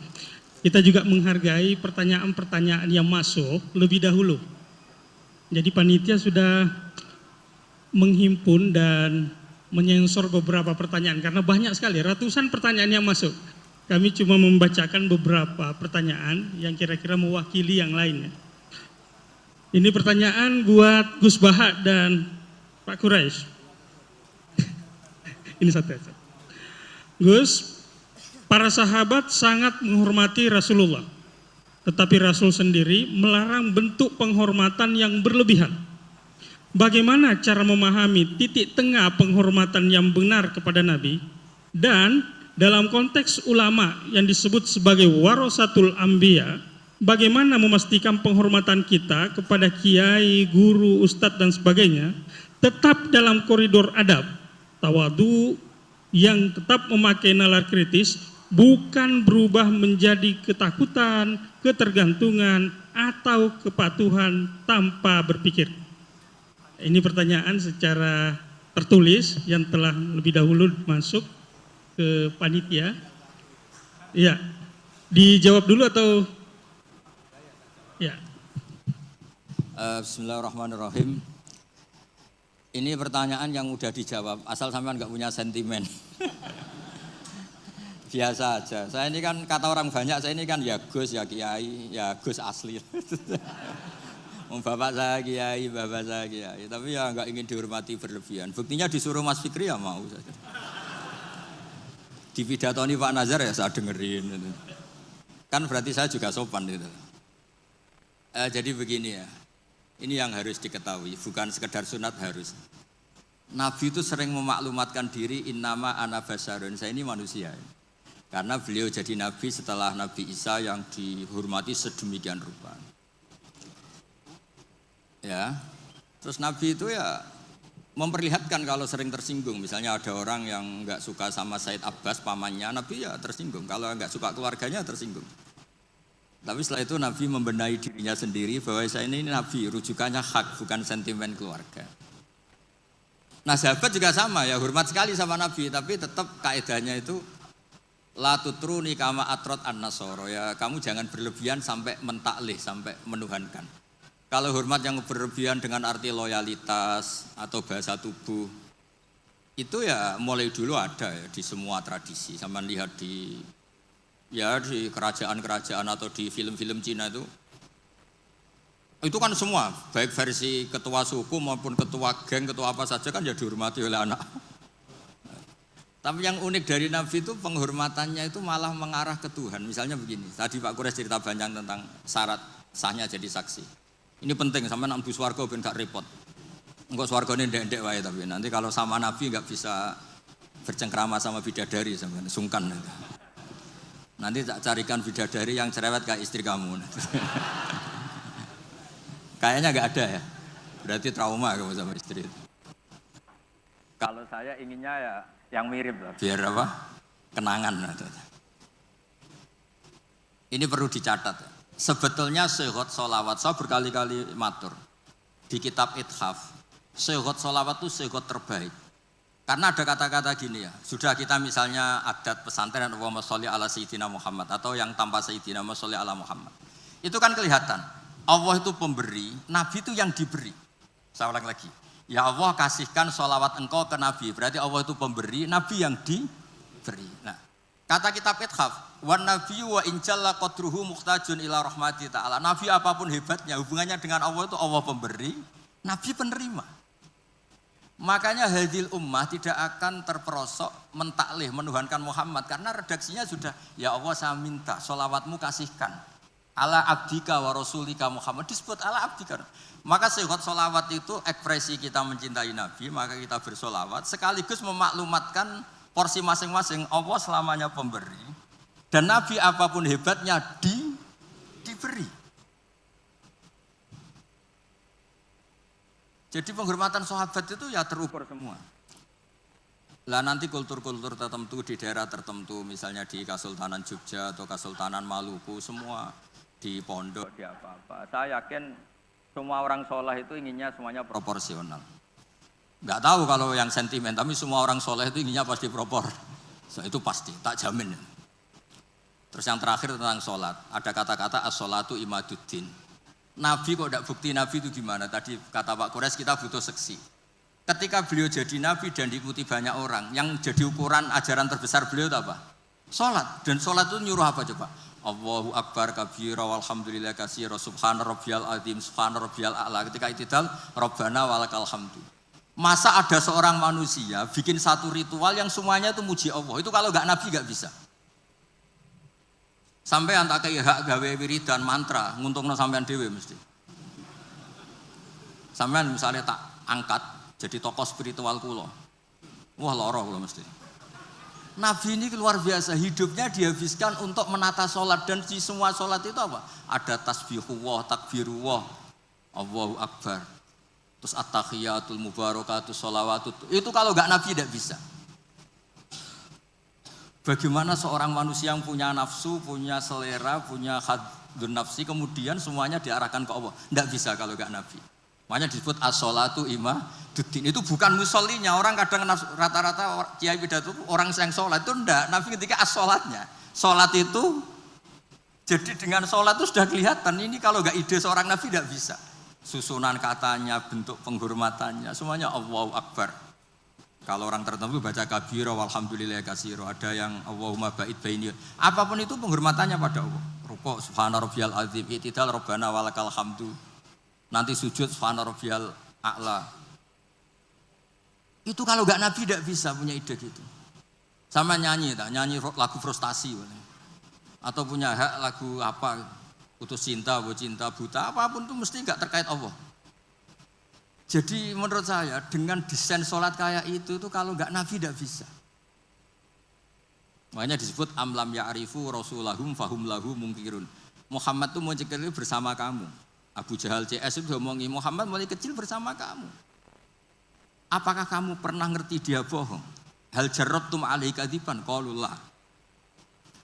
kita juga menghargai pertanyaan-pertanyaan yang masuk lebih dahulu. Jadi panitia sudah menghimpun dan menyensor beberapa pertanyaan karena banyak sekali, ratusan pertanyaan yang masuk. Kami cuma membacakan beberapa pertanyaan yang kira-kira mewakili yang lainnya. Ini pertanyaan buat Gus Baha dan Pak Quraisy. Ini satu. Gus, para sahabat sangat menghormati Rasulullah, tetapi Rasul sendiri melarang bentuk penghormatan yang berlebihan. Bagaimana cara memahami titik tengah penghormatan yang benar kepada Nabi? Dan dalam konteks ulama yang disebut sebagai warasatul anbiya, bagaimana memastikan penghormatan kita kepada kiai, guru, ustadz dan sebagainya tetap dalam koridor adab, tawadu yang tetap memakai nalar kritis, bukan berubah menjadi ketakutan, ketergantungan, atau kepatuhan tanpa berpikir. Ini pertanyaan secara tertulis yang telah lebih dahulu masuk ke panitia. Ya, dijawab dulu atau? Ya. Bismillahirrahmanirrahim. Ini pertanyaan yang udah dijawab, asal sampean nggak punya sentimen. Biasa aja. Saya ini kan kata orang banyak, saya ini kan ya Gus, ya Kiai, ya Gus asli. Bapak saya Kiai, bapak saya Kiai. Tapi ya nggak ingin dihormati berlebihan. Buktinya disuruh Mas Fikri ya mau saja. Di pidatoni Pak Nazar ya saya dengerin. Kan berarti saya juga sopan gitu. Jadi begini ya. Ini yang harus diketahui, bukan sekedar sunat harus. Nabi itu sering memaklumatkan diri, innama ana basarun, saya ini manusia. Karena beliau jadi Nabi setelah Nabi Isa yang dihormati sedemikian rupa. Ya, terus Nabi itu ya memperlihatkan kalau sering tersinggung. Misalnya ada orang yang nggak suka sama Said Abbas pamannya, Nabi ya tersinggung. Kalau nggak suka keluarganya tersinggung. Tapi setelah itu Nabi membenahi dirinya sendiri bahwa saya ini Nabi, rujukannya hak, bukan sentimen keluarga. Nah sahabat juga sama ya, hormat sekali sama Nabi, tapi tetap kaedahnya itu la tutruni kama atrot an-nasoro, ya kamu jangan berlebihan sampai mentaklih, sampai menuhankan. Kalau hormat yang berlebihan dengan arti loyalitas atau bahasa tubuh, itu ya mulai dulu ada ya di semua tradisi. Sama lihat di kerajaan-kerajaan atau di film-film Cina itu kan semua, baik versi ketua suku maupun ketua geng, ketua apa saja kan ya dihormati oleh anak. Tapi yang unik dari Nabi itu penghormatannya itu malah mengarah ke Tuhan. Misalnya begini, tadi Pak Quraisy cerita banyak tentang syarat sahnya jadi saksi. Ini penting, sampai nak mlebu swarga ben gak repot. Engko swargane ndek-ndek wae, tapi nanti kalau sama Nabi nggak bisa bercengkrama sama bidadari, sampai sungkan. Nanti tak carikan bidadari yang cerewet kayak istri kamu. Kayaknya nggak ada ya. Berarti trauma kamu sama istri itu. Kalau saya inginnya ya yang mirip lah. Biar apa? Kenangan. Ini perlu dicatat. Sebetulnya sehot sholawat, saya berkali-kali matur di kitab Ithaf. Sehot sholawat itu sehot terbaik. Karena ada kata-kata gini ya, sudah kita misalnya adat pesantren Allahumma sholli ala sayyidina Muhammad atau yang tanpa sayyidina Allahumma sholli ala Muhammad. Itu kan kelihatan, Allah itu pemberi, Nabi itu yang diberi. Saya ulang lagi, ya Allah kasihkan sholawat engkau ke Nabi, berarti Allah itu pemberi, Nabi yang diberi. Nah, kata kitab Ithaf, wan nabiyyu wa injalla qadruhu muhtajun ila rahmati ta'ala. Nabi apapun hebatnya, hubungannya dengan Allah itu Allah pemberi, Nabi penerima. Makanya hadil ummah tidak akan terperosok mentaklih, menuhankan Muhammad. Karena redaksinya sudah, ya Allah saya minta sholawatmu kasihkan ala abdika wa rasulika Muhammad, disebut ala abdika. Maka sehot sholawat itu ekspresi kita mencintai Nabi, maka kita bersolawat sekaligus memaklumatkan porsi masing-masing. Allah selamanya pemberi dan Nabi apapun hebatnya diberi. Jadi penghormatan sahabat itu ya terukur semua. Lah nanti kultur-kultur tertentu di daerah tertentu, misalnya di Kesultanan Jogja atau Kesultanan Maluku, semua di pondok, di apa-apa. Saya yakin semua orang soleh itu inginnya semuanya proporsional. Nggak tahu kalau yang sentimen, tapi semua orang soleh itu inginnya pasti propor. So, itu pasti, tak jamin. Terus yang terakhir tentang sholat. Ada kata-kata as-sholatu imaduddin. Nabi kok tidak bukti Nabi itu gimana? Tadi kata Pak Kures kita butuh seksi. Ketika beliau jadi Nabi dan diikuti banyak orang, yang jadi ukuran ajaran terbesar beliau itu apa? Sholat. Dan sholat itu nyuruh apa coba? Allahu Akbar kabira walhamdulillah katsira subhana rabbiyal azim subhana rabbiyal a'la. Ketika itidal Rabbana walakal hamdu. Masa ada seorang manusia bikin satu ritual yang semuanya itu muji Allah. Itu kalau nggak Nabi nggak bisa. Sampai antak kayak hak gawe wiridan mantra nguntungno sampean dhewe mesti. Sampean misalnya tak angkat jadi tokoh spiritual kula. Wah lara kula mesti. Nabi ini luar biasa, hidupnya dihabiskan untuk menata sholat dan di semua sholat itu apa? Ada tasbihullah, takbirullah, Allahu Akbar. Terus at-tahiyatul mubarakatus sholawatut. Itu kalau nggak Nabi tidak bisa. Bagaimana seorang manusia yang punya nafsu, punya selera, punya haddun nafsi, kemudian semuanya diarahkan ke Allah. Tidak bisa kalau nggak Nabi. Makanya disebut as-sholatu imaduddin. Itu bukan musollinya. Orang kadang rata-rata kiai pidato orang yang sholat itu enggak. Nabi ketika as-sholatnya. Sholat itu, jadi dengan sholat itu sudah kelihatan. Ini kalau nggak ide seorang Nabi tidak bisa. Susunan katanya, bentuk penghormatannya, semuanya Allahu Akbar. Kalau orang tertentu baca kabira walhamdulillah katsira, ada yang Allahumma ba'id baini. Apapun itu penghormatannya pada Allah. Rukuk subhana rabbiyal azim, i'tidal rabbana walakal hamdu. Nanti sujud subhana rabbiyal a'la. Itu kalau enggak Nabi tidak bisa punya ide gitu. Sama nyanyi lagu frustasi atau punya hak lagu apa, putus cinta, cinta buta, apapun itu mesti enggak terkait Allah. Jadi menurut saya dengan desain sholat kayak itu kalau enggak Nabi tidak bisa. Makanya disebut amlam ya'rifu rasulahum fahum lahu mungkirun. Muhammad itu mau cekali bersama kamu. Abu Jahal CS itu ngomongi Muhammad mulai kecil bersama kamu. Apakah kamu pernah ngerti dia bohong? Hal jarrabtum alaihi kadiban qaulullah.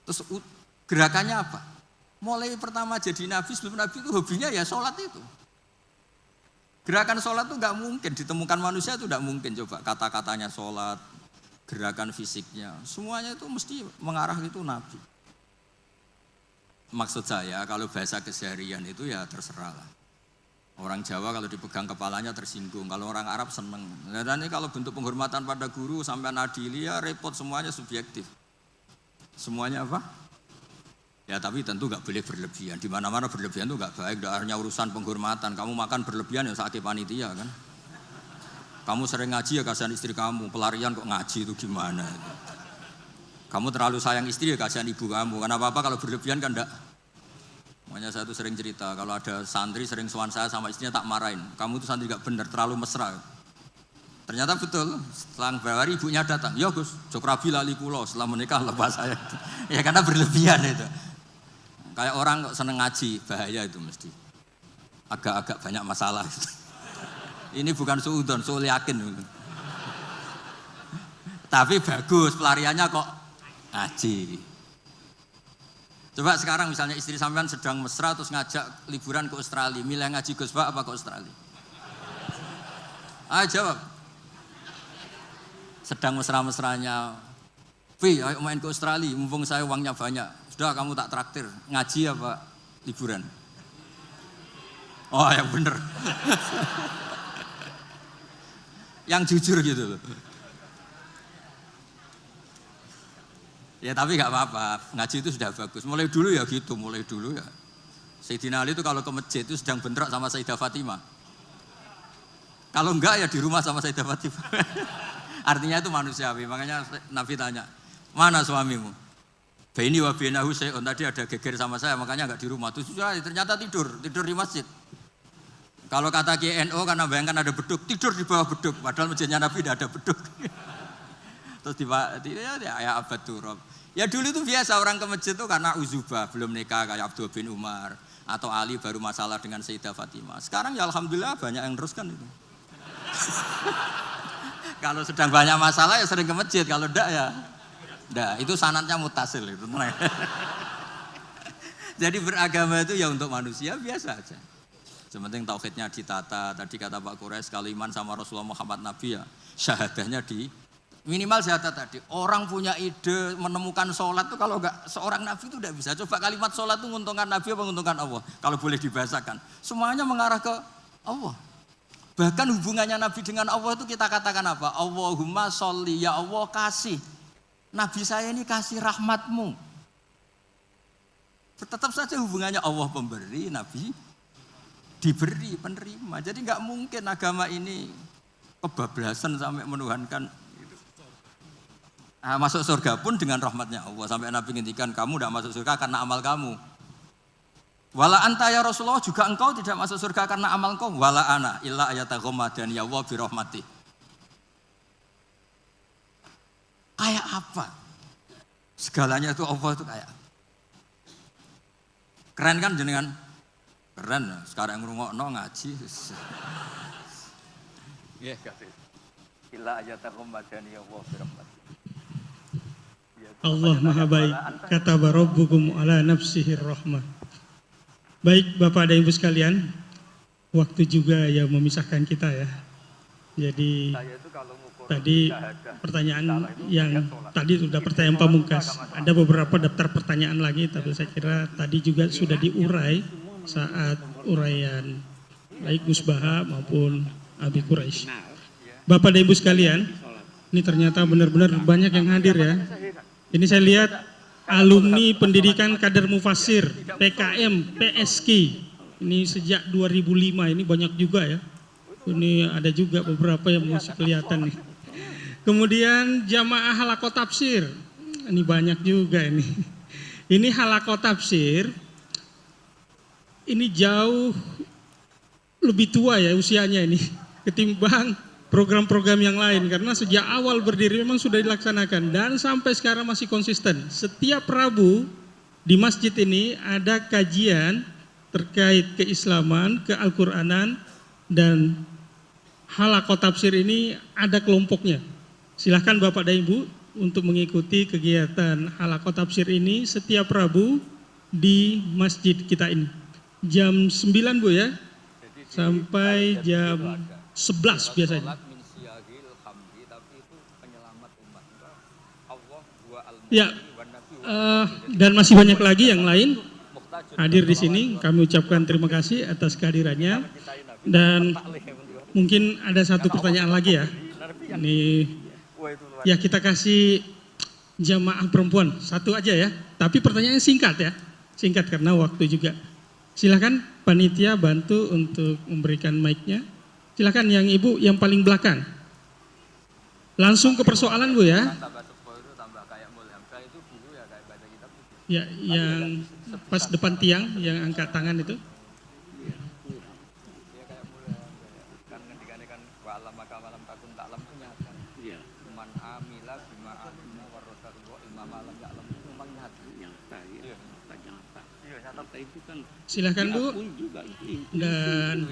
Terus gerakannya apa? Mulai pertama jadi nabi, sebelum nabi itu hobinya ya sholat itu. Gerakan sholat itu nggak mungkin ditemukan manusia, itu nggak mungkin. Coba kata-katanya sholat, gerakan fisiknya, semuanya itu mesti mengarah itu nabi. Maksud saya kalau bahasa keseharian itu ya terserah lah. Orang Jawa kalau dipegang kepalanya tersinggung, kalau orang Arab seneng. Dan ini kalau bentuk penghormatan pada guru sampai adili ya repot, semuanya subjektif. Semuanya apa? Ya tapi tentu nggak boleh berlebihan. Di mana-mana berlebihan itu nggak baik. Hanya urusan penghormatan. Kamu makan berlebihan ya sakit panitia kan. Kamu sering ngaji ya kasihan istri kamu. Pelarian kok ngaji itu gimana? Kamu terlalu sayang istri ya kasihan ibu kamu. Karena apa-apa kalau berlebihan kan enggak. Makanya saya tuh sering cerita kalau ada santri sering sowan saya sama istrinya tak marahin. Kamu tuh santri nggak benar, terlalu mesra. Ternyata betul. Setelah beberapa hari ibunya datang. Ya Gus, Jokrabi lali kulo setelah menikah lepas saya. Ya karena berlebihan itu. Kayak orang kok seneng ngaji, bahaya itu mesti. Agak-agak banyak masalah. Ini bukan suudon, soal yakin. Tapi bagus, pelariannya kok ngaji. Coba sekarang misalnya istri sampean sedang mesra terus ngajak liburan ke Australia, milih ngaji Gus Pak apa ke Australia? Ayo jawab. Sedang mesra-mesranya, Pi, ayo main ke Australia, mumpung saya uangnya banyak. Sudah kamu tak traktir, ngaji apa liburan? Oh yang bener. Yang jujur gitu loh. Ya tapi nggak apa-apa, ngaji itu sudah bagus. Mulai dulu ya gitu, mulai dulu ya. Sayyidina Ali itu kalau ke masjid itu sedang bentrok sama Sayyidah Fatimah. Kalau enggak ya di rumah sama Sayyidah Fatimah. Artinya itu manusiawi. Makanya Nabi tanya, mana suamimu? Baini wa bainahu syai'un, tadi ada geger sama saya, makanya enggak di rumah. Terus ternyata tidur di masjid. Kalau kata KNO karena bayangkan ada beduk, tidur di bawah beduk. Padahal masjidnya Nabi tidak ada beduk. Terus ya abad turab. Ya dulu itu biasa orang ke masjid itu karena uzubah, belum nikah kayak Abdul bin Umar. Atau Ali baru masalah dengan Sayyidah Fatimah. Sekarang ya alhamdulillah banyak yang teruskan itu. Kalau sedang banyak masalah ya sering ke masjid, kalau enggak ya enggak. Itu sanadnya mutasil itu. Jadi beragama itu ya untuk manusia biasa aja. Sementing tauhidnya ditata. Tadi kata Pak Quraisy, kalau iman sama Rasulullah Muhammad Nabi ya syahadahnya di minimal syahadat tadi. Orang punya ide menemukan sholat itu kalau enggak seorang Nabi itu tidak bisa. Coba kalimat sholat itu menguntungkan Nabi apa menguntungkan Allah? Kalau boleh dibahasakan. Semuanya mengarah ke Allah. Bahkan hubungannya Nabi dengan Allah itu kita katakan apa? Allahumma sholli, ya Allah kasih. Nabi saya ini kasih rahmatmu. Tetap saja hubungannya Allah pemberi, Nabi diberi, penerima. Jadi nggak mungkin agama ini kebablasan sampai menuhankan. Nah, masuk surga pun dengan rahmatnya Allah. Sampai Nabi ngintikan kamu tidak masuk surga karena amal kamu. Wala anta ya Rasulullah, juga engkau tidak masuk surga karena amal engkau. Wala ana illa ayataghamma dan ya Allah birahmati. Kayak apa? Segalanya itu Allah itu kayak. Keren kan jenengan? Keren, sekarang ngrungokno ngaji. Nggih, kasih. Illa ayataghamma dan ya Allah birahmati. Allah Maha Baik, kata Rabbukum ala nafsihir rahmah. Baik Bapak dan Ibu sekalian, waktu juga yang memisahkan kita ya. Jadi tadi pertanyaan yang tadi sudah pertanyaan pamungkas. Ada beberapa daftar pertanyaan lagi, tapi saya kira tadi juga sudah diurai saat uraian baik Gus Baha maupun Abi Quraisy. Bapak dan Ibu sekalian, ini ternyata benar-benar banyak yang hadir ya. Ini saya lihat alumni pendidikan kader Mufassir, PKM, PSK. Ini sejak 2005, ini banyak juga ya. Ini ada juga beberapa yang masih kelihatan nih. Kemudian jamaah halaqah tafsir. Ini banyak juga ini. Ini halaqah tafsir. Ini jauh lebih tua ya usianya ini ketimbang program-program yang lain, karena sejak awal berdiri memang sudah dilaksanakan dan sampai sekarang masih konsisten. Setiap Rabu di masjid ini ada kajian terkait keislaman, keal-Quranan, dan halaqah tafsir ini ada kelompoknya. Silahkan Bapak dan Ibu untuk mengikuti kegiatan halaqah tafsir ini setiap Rabu di masjid kita ini. Jam 9 Bu ya, sampai jam 11 biasanya. Ya, dan masih banyak lagi yang lain hadir di sini. Kami ucapkan terima kasih atas kehadirannya. Dan mungkin ada satu pertanyaan lagi ya. Ini ya kita kasih jamaah perempuan satu aja ya. Tapi pertanyaannya singkat ya, singkat karena waktu juga. Silakan panitia bantu untuk memberikan mic-nya. Silakan yang ibu yang paling belakang. Langsung ke persoalan Bu ya. Ya, yang pas depan tiang yang angkat tangan itu. Silahkan Bu. Dan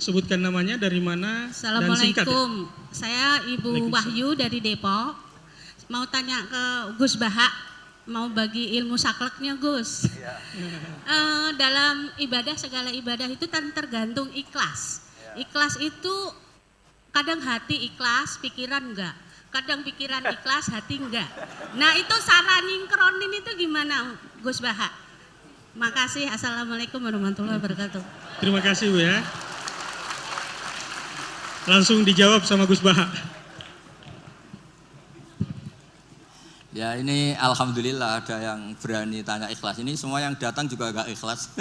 sebutkan namanya, dari mana, dan singkat ya. Assalamualaikum, saya Ibu Wahyu dari Depok. Mau tanya ke Gus Baha, mau bagi ilmu sakleknya Gus. Dalam ibadah, segala ibadah itu tergantung ikhlas. Ikhlas itu kadang hati ikhlas, pikiran enggak. Kadang pikiran ikhlas, hati enggak. Nah itu cara nyingkronin itu gimana Gus Baha? Makasih, assalamualaikum warahmatullahi wabarakatuh. Terima kasih Bu ya. Langsung dijawab sama Gus Baha. Ya ini alhamdulillah ada yang berani tanya ikhlas. Ini semua yang datang juga agak ikhlas.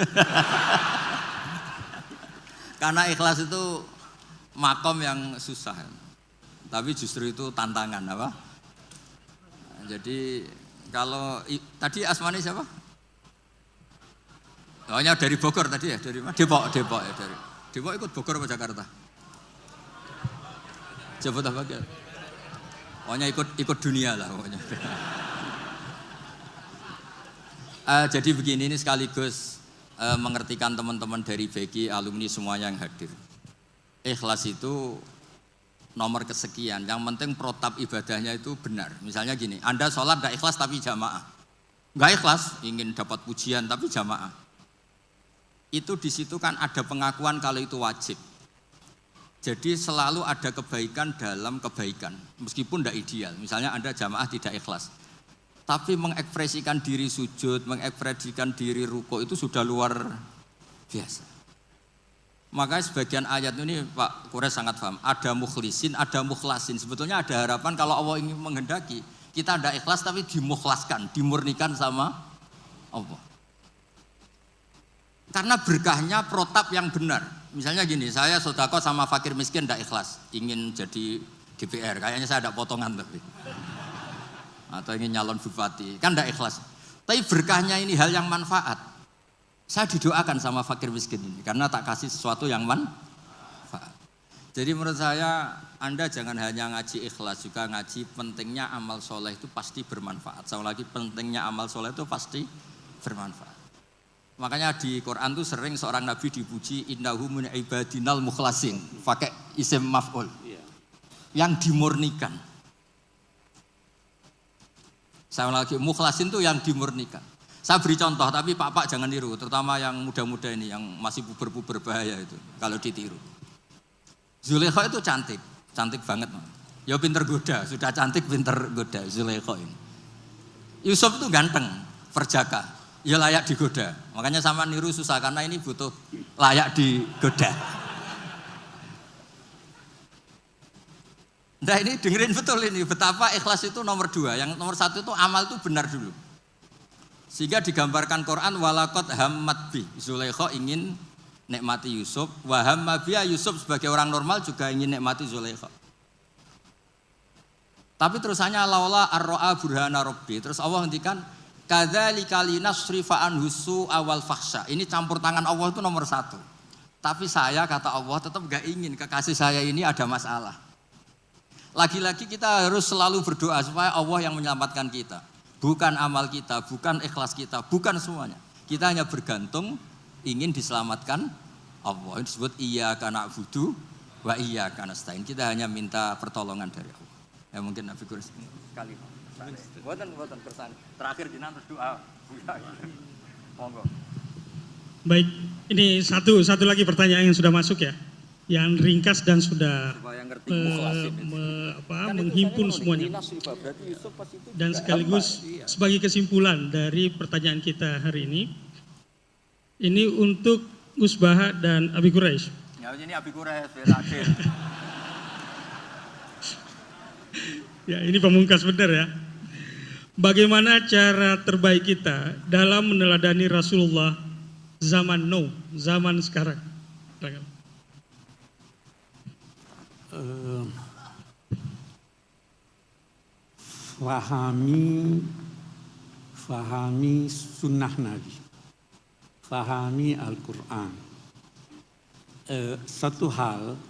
Karena ikhlas itu makom yang susah. Tapi justru itu tantangan apa? Jadi kalau tadi asmani siapa? Oh, dari Bogor tadi ya, dari mana? Depok ya dari. Depok ikut Bogor apa Jakarta? Jemput apa gitu? Pokoknya ikut dunia lah pokoknya. Jadi begini, ini sekaligus mengertikan teman-teman dari BK, alumni semuanya yang hadir. Ikhlas itu nomor kesekian, yang penting protap ibadahnya itu benar. Misalnya gini, Anda sholat tidak ikhlas tapi jamaah. nggak ikhlas, ingin dapat pujian tapi jamaah. Itu di situ kan ada pengakuan kalau itu wajib. Jadi selalu ada kebaikan dalam kebaikan, meskipun tidak ideal. Misalnya Anda jamaah tidak ikhlas, tapi mengekspresikan diri sujud, mengekspresikan diri ruko itu sudah luar biasa. Makanya sebagian ayat ini Pak Kures sangat paham. Ada mukhlisin, ada mukhlasin. Sebetulnya ada harapan kalau Allah ingin menghendaki kita tidak ikhlas tapi dimukhlaskan, dimurnikan sama Allah. Karena berkahnya protap yang benar. Misalnya gini, saya sodako sama fakir miskin tidak ikhlas, ingin jadi DPR, kayaknya saya ada potongan tapi, atau ingin nyalon bupati, kan tidak ikhlas. Tapi berkahnya ini hal yang manfaat. Saya didoakan sama fakir miskin ini, karena tak kasih sesuatu yang manfaat. Jadi menurut saya, Anda jangan hanya ngaji ikhlas, juga ngaji pentingnya amal soleh itu pasti bermanfaat. Sama lagi pentingnya amal soleh itu pasti bermanfaat. Makanya di Quran tuh sering seorang nabi dipuji innahu min ibadinal mukhlasin, pakai isim maf'ul. Yang dimurnikan. Saya lagi mukhlasin tuh yang dimurnikan. Saya beri contoh tapi Pak jangan tiru, terutama yang muda-muda ini yang masih puber-puber bahaya itu kalau ditiru. Zulaikha itu cantik, cantik banget. Ya pinter goda, sudah cantik pinter goda Zulaikha ini. Yusuf itu ganteng, perjaka. Ya layak digoda, makanya sama niru susah karena ini butuh layak digoda. Nah ini dengerin betul ini, betapa ikhlas itu nomor 2, yang nomor 1 itu amal itu benar dulu. Sehingga digambarkan Quran walaqad hammat bi, Zulaikha ingin nikmati Yusuf, wa hamma biha, Yusuf sebagai orang normal juga ingin nikmati Zulaikha. Tapi terusannya laula ar-ra'a burhana rabbi, terus Allah hentikan kadzalika linasrifa anhu su'a wal fahsya. Ini campur tangan Allah itu nomor 1. Tapi saya kata Allah tetap gak ingin kekasih saya ini ada masalah. Lagi-lagi kita harus selalu berdoa supaya Allah yang menyelamatkan kita. Bukan amal kita, bukan ikhlas kita, bukan semuanya. Kita hanya bergantung ingin diselamatkan Allah. Ini disebut iyyaka na'budu wa iyyaka nasta'in. Kita hanya minta pertolongan dari Allah. Ya mungkin Nabi Kures sekali. Buatan kesan. Terakhir jenengan terus doa. Monggo. Baik, ini satu lagi pertanyaan yang sudah masuk ya, yang ringkas dan sudah menghimpun semuanya. Dan sekaligus sebagai kesimpulan dari pertanyaan kita hari ini untuk Gus Baha dan Abi Quraisy. Ya ini Abi Quraisy, Ya ini pamungkas benar ya. Bagaimana cara terbaik kita dalam meneladani Rasulullah zaman now, zaman sekarang? Fahami sunnah Nabi, fahami Al-Quran. Satu hal,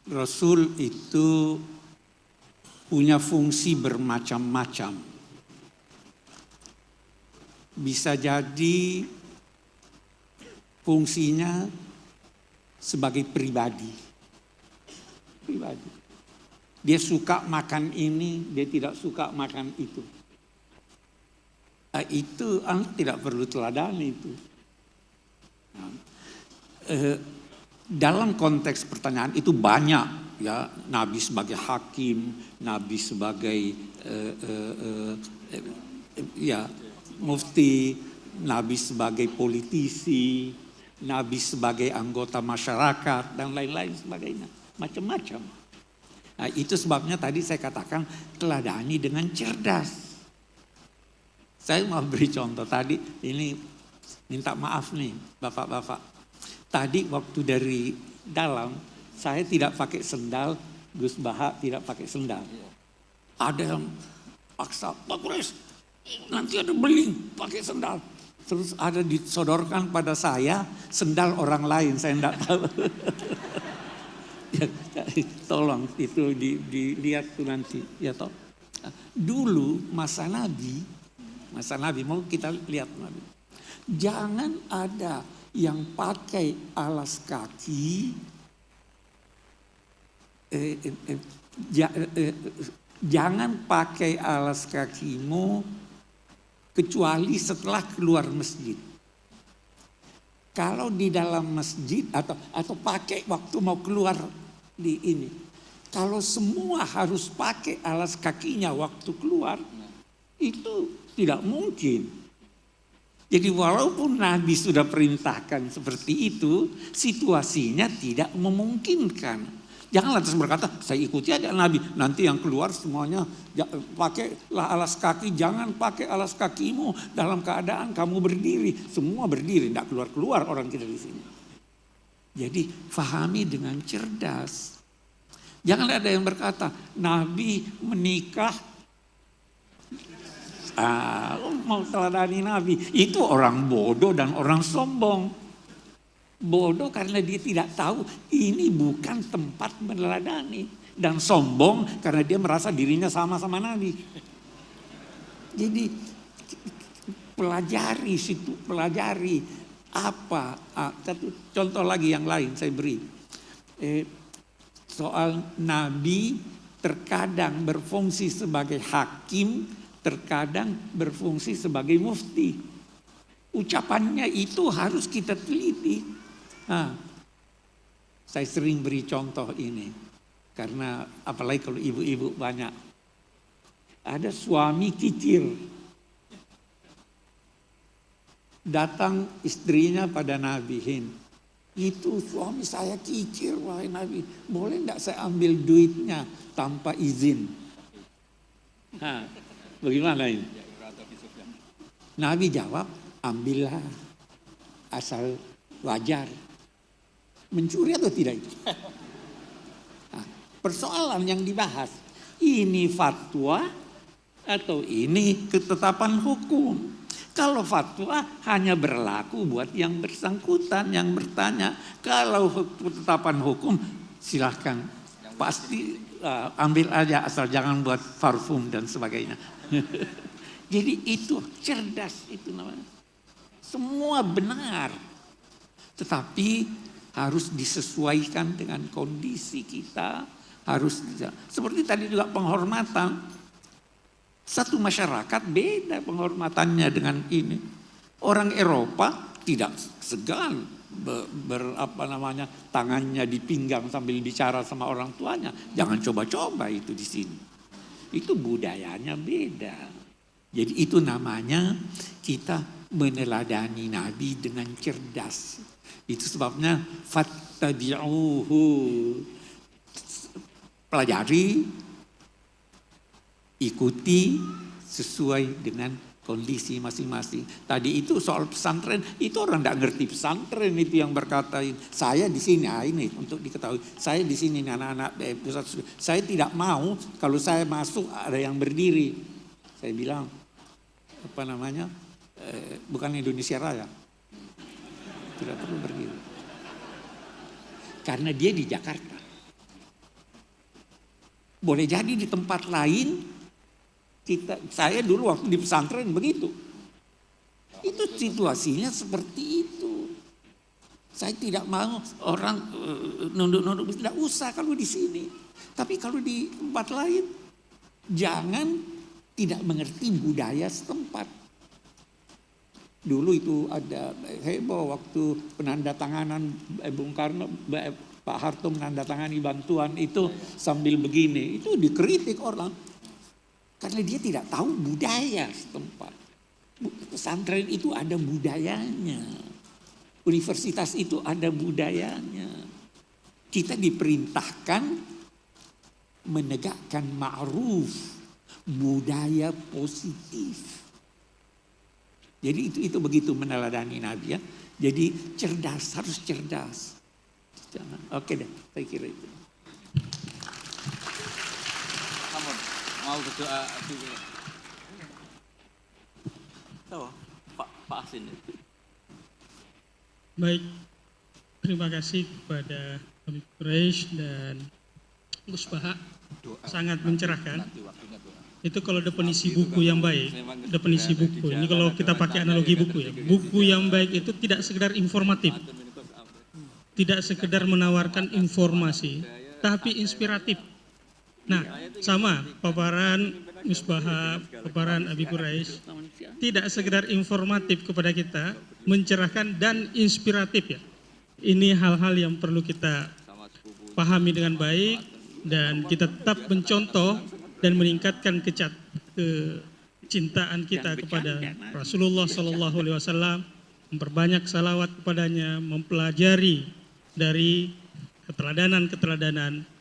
Rasul itu punya fungsi bermacam-macam. Bisa jadi fungsinya sebagai pribadi. Dia suka makan ini, dia tidak suka makan itu. Itu Anda tidak perlu teladani itu. Dalam konteks pertanyaan itu banyak. Ya, Nabi sebagai hakim, Nabi sebagai mufti, Nabi sebagai politisi, Nabi sebagai anggota masyarakat dan lain-lain sebagainya, macam-macam. Nah, itu sebabnya tadi saya katakan teladani dengan cerdas. Saya mau beri contoh tadi, ini minta maaf nih bapak-bapak. Tadi waktu dari dalam saya tidak pakai sendal, Gus Baha tidak pakai sendal. Ada yang paksa, Pak Kures, nanti ada beling pakai sendal. Terus ada disodorkan pada saya sendal orang lain, saya tidak tahu. Tolong itu dilihat tuh nanti. Ya toh. Dulu masa Nabi, mau kita lihat Nabi. Jangan ada yang pakai alas kaki. Jangan pakai alas kakimu kecuali setelah keluar masjid. Kalau di dalam masjid atau pakai waktu mau keluar di ini, kalau semua harus pakai alas kakinya waktu keluar, itu tidak mungkin. Jadi walaupun Nabi sudah perintahkan seperti itu, situasinya tidak memungkinkan. Jangan lantas berkata, saya ikuti aja Nabi, nanti yang keluar semuanya pakailah alas kaki, jangan pakai alas kakimu dalam keadaan kamu berdiri. Semua berdiri, tidak keluar-keluar orang kita di sini. Jadi fahami dengan cerdas. Jangan ada yang berkata, Nabi menikah, mau teladani Nabi. Itu orang bodoh dan orang sombong. Bodoh karena dia tidak tahu ini bukan tempat meneladani. Dan sombong karena dia merasa dirinya sama-sama Nabi. Jadi pelajari situ, pelajari apa. Contoh lagi yang lain saya beri. Soal Nabi terkadang berfungsi sebagai hakim, terkadang berfungsi sebagai mufti. Ucapannya itu harus kita teliti. Saya sering beri contoh ini. Karena apalagi kalau ibu-ibu banyak. Ada suami kicir. Datang istrinya pada Nabi Hind. Itu suami saya kicir, wahai Nabi. Boleh enggak saya ambil duitnya tanpa izin? Bagaimana ini? Nabi jawab, ambillah. Asal wajar. Mencuri atau tidak itu? Persoalan yang dibahas. Ini fatwa atau ini ketetapan hukum? Kalau fatwa hanya berlaku buat yang bersangkutan, yang bertanya. Kalau ketetapan hukum silahkan. Pasti ambil aja asal jangan buat parfum dan sebagainya. Jadi itu cerdas itu namanya. Semua benar. Tetapi harus disesuaikan dengan kondisi kita. Harus seperti tadi juga penghormatan. Satu masyarakat beda penghormatannya dengan ini. Orang Eropa tidak segan tangannya di pinggang sambil bicara sama orang tuanya. Jangan coba-coba itu di sini. Itu budayanya beda. Jadi itu namanya kita meneladani Nabi dengan cerdas. Itu sebabnya fattabi'uhu. Pelajari, ikuti sesuai dengan kondisi masing-masing. Tadi itu soal pesantren, itu orang tidak ngerti pesantren itu yang berkata, saya di sini, ini untuk diketahui, saya di sini anak-anak pusat. Saya tidak mau kalau saya masuk ada yang berdiri. Saya bilang, bukan Indonesia Raya. Tidak perlu berdiri. Karena dia di Jakarta. Boleh jadi di tempat lain, saya dulu waktu di pesantren begitu. Itu situasinya seperti itu. Saya tidak mau orang nunduk-nunduk, tidak usah kalau di sini. Tapi kalau di tempat lain, jangan tidak mengerti budaya setempat. Dulu itu ada heboh waktu penandatanganan Bung Karno, Pak Harto menandatangani bantuan itu sambil begini. Itu dikritik orang. Karena dia tidak tahu budaya setempat. Pesantren itu ada budayanya. Universitas itu ada budayanya. Kita diperintahkan menegakkan ma'ruf, budaya positif. Jadi itu begitu meneladani Nabi ya. Jadi cerdas, harus cerdas. Jangan. Oke deh, saya kira itu. Mau berdoa dulu. Tahu, Pak Asin. Baik, terima kasih kepada Habib Quraisy dan Gus Baha. Sangat mencerahkan. Itu kalau definisi buku yang baik, definisi buku. Ini kalau kita pakai analogi buku ya. Buku yang baik itu tidak sekedar informatif. Tidak sekedar menawarkan informasi, tapi inspiratif. Nah, sama paparan Misbah, paparan Abi Quraisy tidak sekedar informatif kepada kita, mencerahkan dan inspiratif ya. Ini hal-hal yang perlu kita pahami dengan baik dan kita tetap mencontoh dan meningkatkan kecintaan kita kepada Rasulullah Sallallahu Alaihi Wasallam, memperbanyak salawat kepadanya, mempelajari dari keteladanan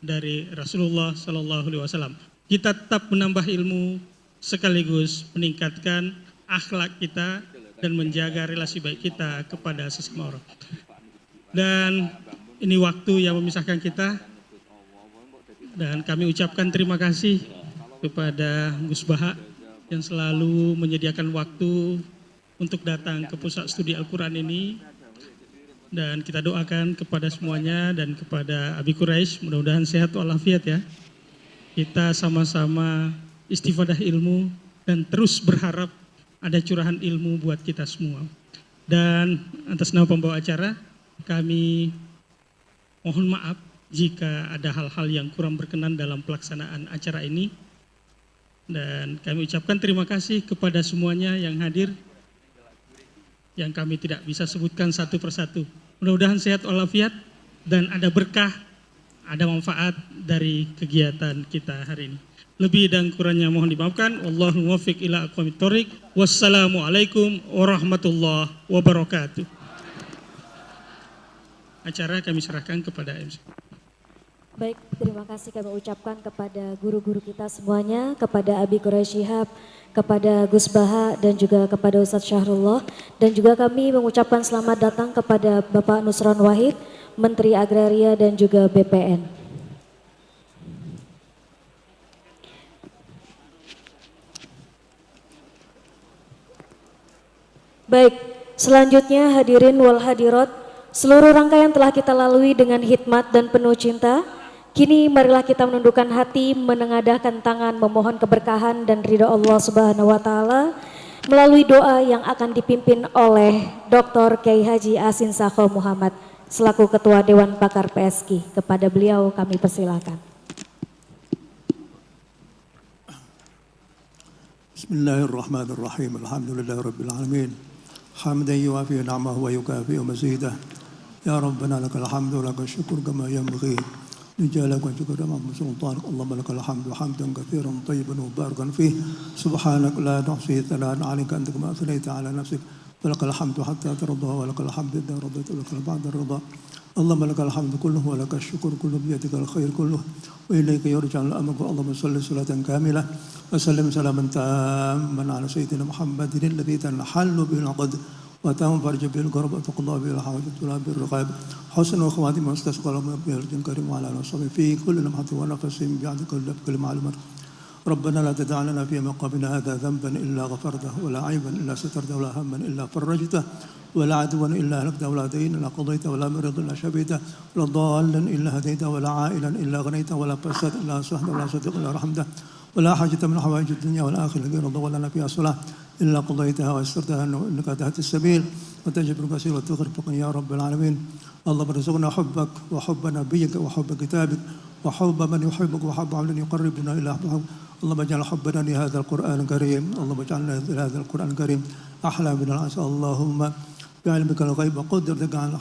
dari Rasulullah Sallallahu Alaihi Wasallam. Kita tetap menambah ilmu sekaligus meningkatkan akhlak kita dan menjaga relasi baik kita kepada sesama orang. Dan ini waktu yang memisahkan kita, dan kami ucapkan terima kasih kepada Gus Baha yang selalu menyediakan waktu untuk datang ke pusat studi Al-Quran ini. Dan kita doakan kepada semuanya dan kepada Abi Quraisy, mudah-mudahan sehat walafiat ya. Kita sama-sama istifadah ilmu dan terus berharap ada curahan ilmu buat kita semua. Dan atas nama pembawa acara, kami mohon maaf jika ada hal-hal yang kurang berkenan dalam pelaksanaan acara ini. Dan kami ucapkan terima kasih kepada semuanya yang hadir, yang kami tidak bisa sebutkan satu persatu. Mudah-mudahan sehat walafiat dan ada berkah, ada manfaat dari kegiatan kita hari ini. Lebih dan kurangnya mohon dimaafkan. Wallahul muwaffiq ila aqwamit thoriq. Wassalamualaikum warahmatullahi wabarakatuh. Acara kami serahkan kepada MC. Baik, terima kasih kami ucapkan kepada guru-guru kita semuanya, kepada Abi Quraisy Shihab, kepada Gus Baha, dan juga kepada Ustadz Syahrullah. Dan juga kami mengucapkan selamat datang kepada Bapak Nusron Wahid, Menteri Agraria dan juga BPN. Baik, selanjutnya hadirin wal hadirat, seluruh rangkaian telah kita lalui dengan hikmat dan penuh cinta. Kini marilah kita menundukkan hati, menengadahkan tangan, memohon keberkahan dan ridha Allah Subhanahu wa taala melalui doa yang akan dipimpin oleh Dr. Kiai Haji Asin Sakho Muhammad selaku Ketua Dewan Pakar PSK. Kepada beliau kami persilakan. Bismillahirrahmanirrahim. Alhamdulillahirabbil alamin. Hamdan yuwafi ni'amahu wa yukafi mazidah. Ya Rabbana lakal hamdu wa lakal syukur kama yanbaghi لجلالك وشكر أمام سلطانك اللهم لك الحمد حمدا كثيرا طيبا مباركا فيه سبحانك لا نحصي ثناء عليك أنت كما أثنيت على نفسك ولك الحمد حتى ترضى ولك الحمد إذا رضيت ولك بعد الرضا اللهم لك الحمد كله ولك الشكر كله بيدك الخير كله وإليك يرجع الأمر اللهم صل صلاة كاملة وسلم سلاما تاما على سيدنا محمد الذي تنحل به العقد وتنفرج به الكرب وتقضى به الحوائج وتنال به الرقاب حسن وخواتم واستسقى لهم به الجن الكريم وعلى اله وصحبه في كل لمحة ونفس بعدك كل معلومات ربنا لا تدع لنا في مقامنا هذا ذنبا الا غفرته ولا عيبا الا سترته ولا هما الا فرجته ولا عدوا الا هلكته ولا دين الا قضيته ولا مريض الا شفيته ولا ضالا الا هديته ولا عائلا الا غنيته ولا فساد الا صحته ولا صديق الا رحمته ولا حاجة من حوائج الدنيا والآخرة غير رضا لنا فيها صلاة إلا قضيتها ويسرتها إنك تهدي السبيل وتجبر الكثير وتغرق يا رب العالمين اللهم ارزقنا حبك وحب نبيك وحب كتابك وحب من يحبك وحب عمل يقربنا إلى حبك اللهم اجعل حبنا لهذا القرآن الكريم اللهم اجعلنا لهذا القرآن الكريم أحلى من العسل اللهم بعلمك الغيب وقدرتك على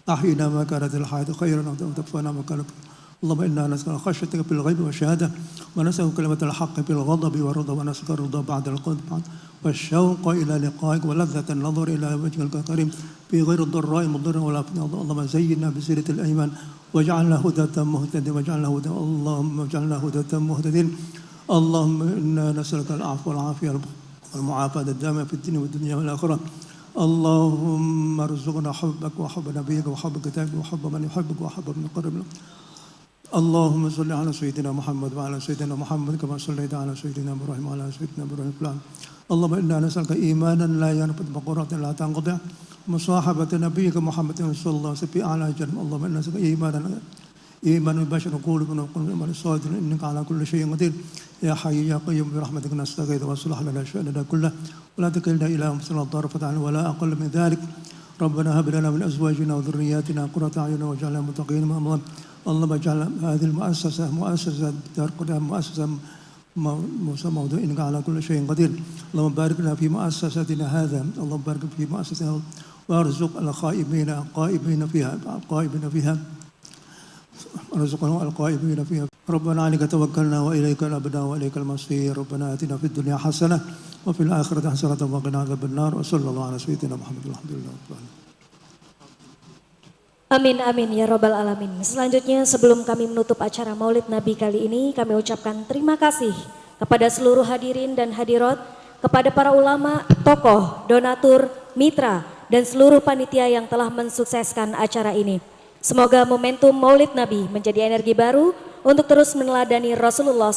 أحينا ما كانت الحياة خيرا وتكفانا ما كانت اللهم إنا نسأل خشيتك في الغيب والشهادة ونسأل كلمة الحق في الغضب والرضا ونسأل الرضا بعد القلب والشوق إلى لقائك ولذة النظر إلى وجهك الكريم في غير الضراء مضر ولا فتنة اللهم زينا بزينة الإيمان واجعلنا هداة مهتدين واجعلنا هدى اللهم اجعلنا هداة مهتدين اللهم إنا نسألك العفو والعافية والمعافاة الدائمة في الدنيا والدنيا والآخرة اللهم ارزقنا حبك وحب نبيك وحب كتابك وحب من يحبك وحب من يقربنا اللهم صل على سيدنا محمد وعلى سيدنا محمد كما صليت على سيدنا ابراهيم وعلى سيدنا ابراهيم فلان اللهم انا نسالك ايمانا لا ينفد بقرة لا تنقطع مصاحبة نبيك محمد صلى الله عليه وسلم على جنب اللهم انا نسالك ايمانا بشر قلوبنا وقلوبنا الصادق انك على كل شيء قدير يا حي يا قيوم برحمتك نستغيث واصلح لنا شاننا كله ولا تكلنا الى انفسنا طرفة عين ولا اقل من ذلك ربنا هب لنا من ازواجنا وذرياتنا قرة اعين واجعلنا متقين اماما اللهم اجعل هذه المؤسسة مؤسسة دار قدام مؤسسة موضوع إنك على كل شيء قدير. اللهم بارك لنا في مؤسستنا هذا، اللهم بارك في مؤسستنا وارزق القائمين فيها ارزقنا القائمين فيها. ربنا عليك توكلنا وإليك الأبدا وإليك المصير. ربنا آتنا في الدنيا حسنة وفي الآخرة حسنة وقنا عذاب النار. وصلى الله على سيدنا محمد. الحمد لله رب العالمين. Amin amin ya robbal alamin. Selanjutnya sebelum kami menutup acara Maulid Nabi kali ini, kami ucapkan terima kasih kepada seluruh hadirin dan hadirat, kepada para ulama, tokoh, donatur, mitra, dan seluruh panitia yang telah mensukseskan acara ini. Semoga momentum Maulid Nabi menjadi energi baru untuk terus meneladani Rasulullah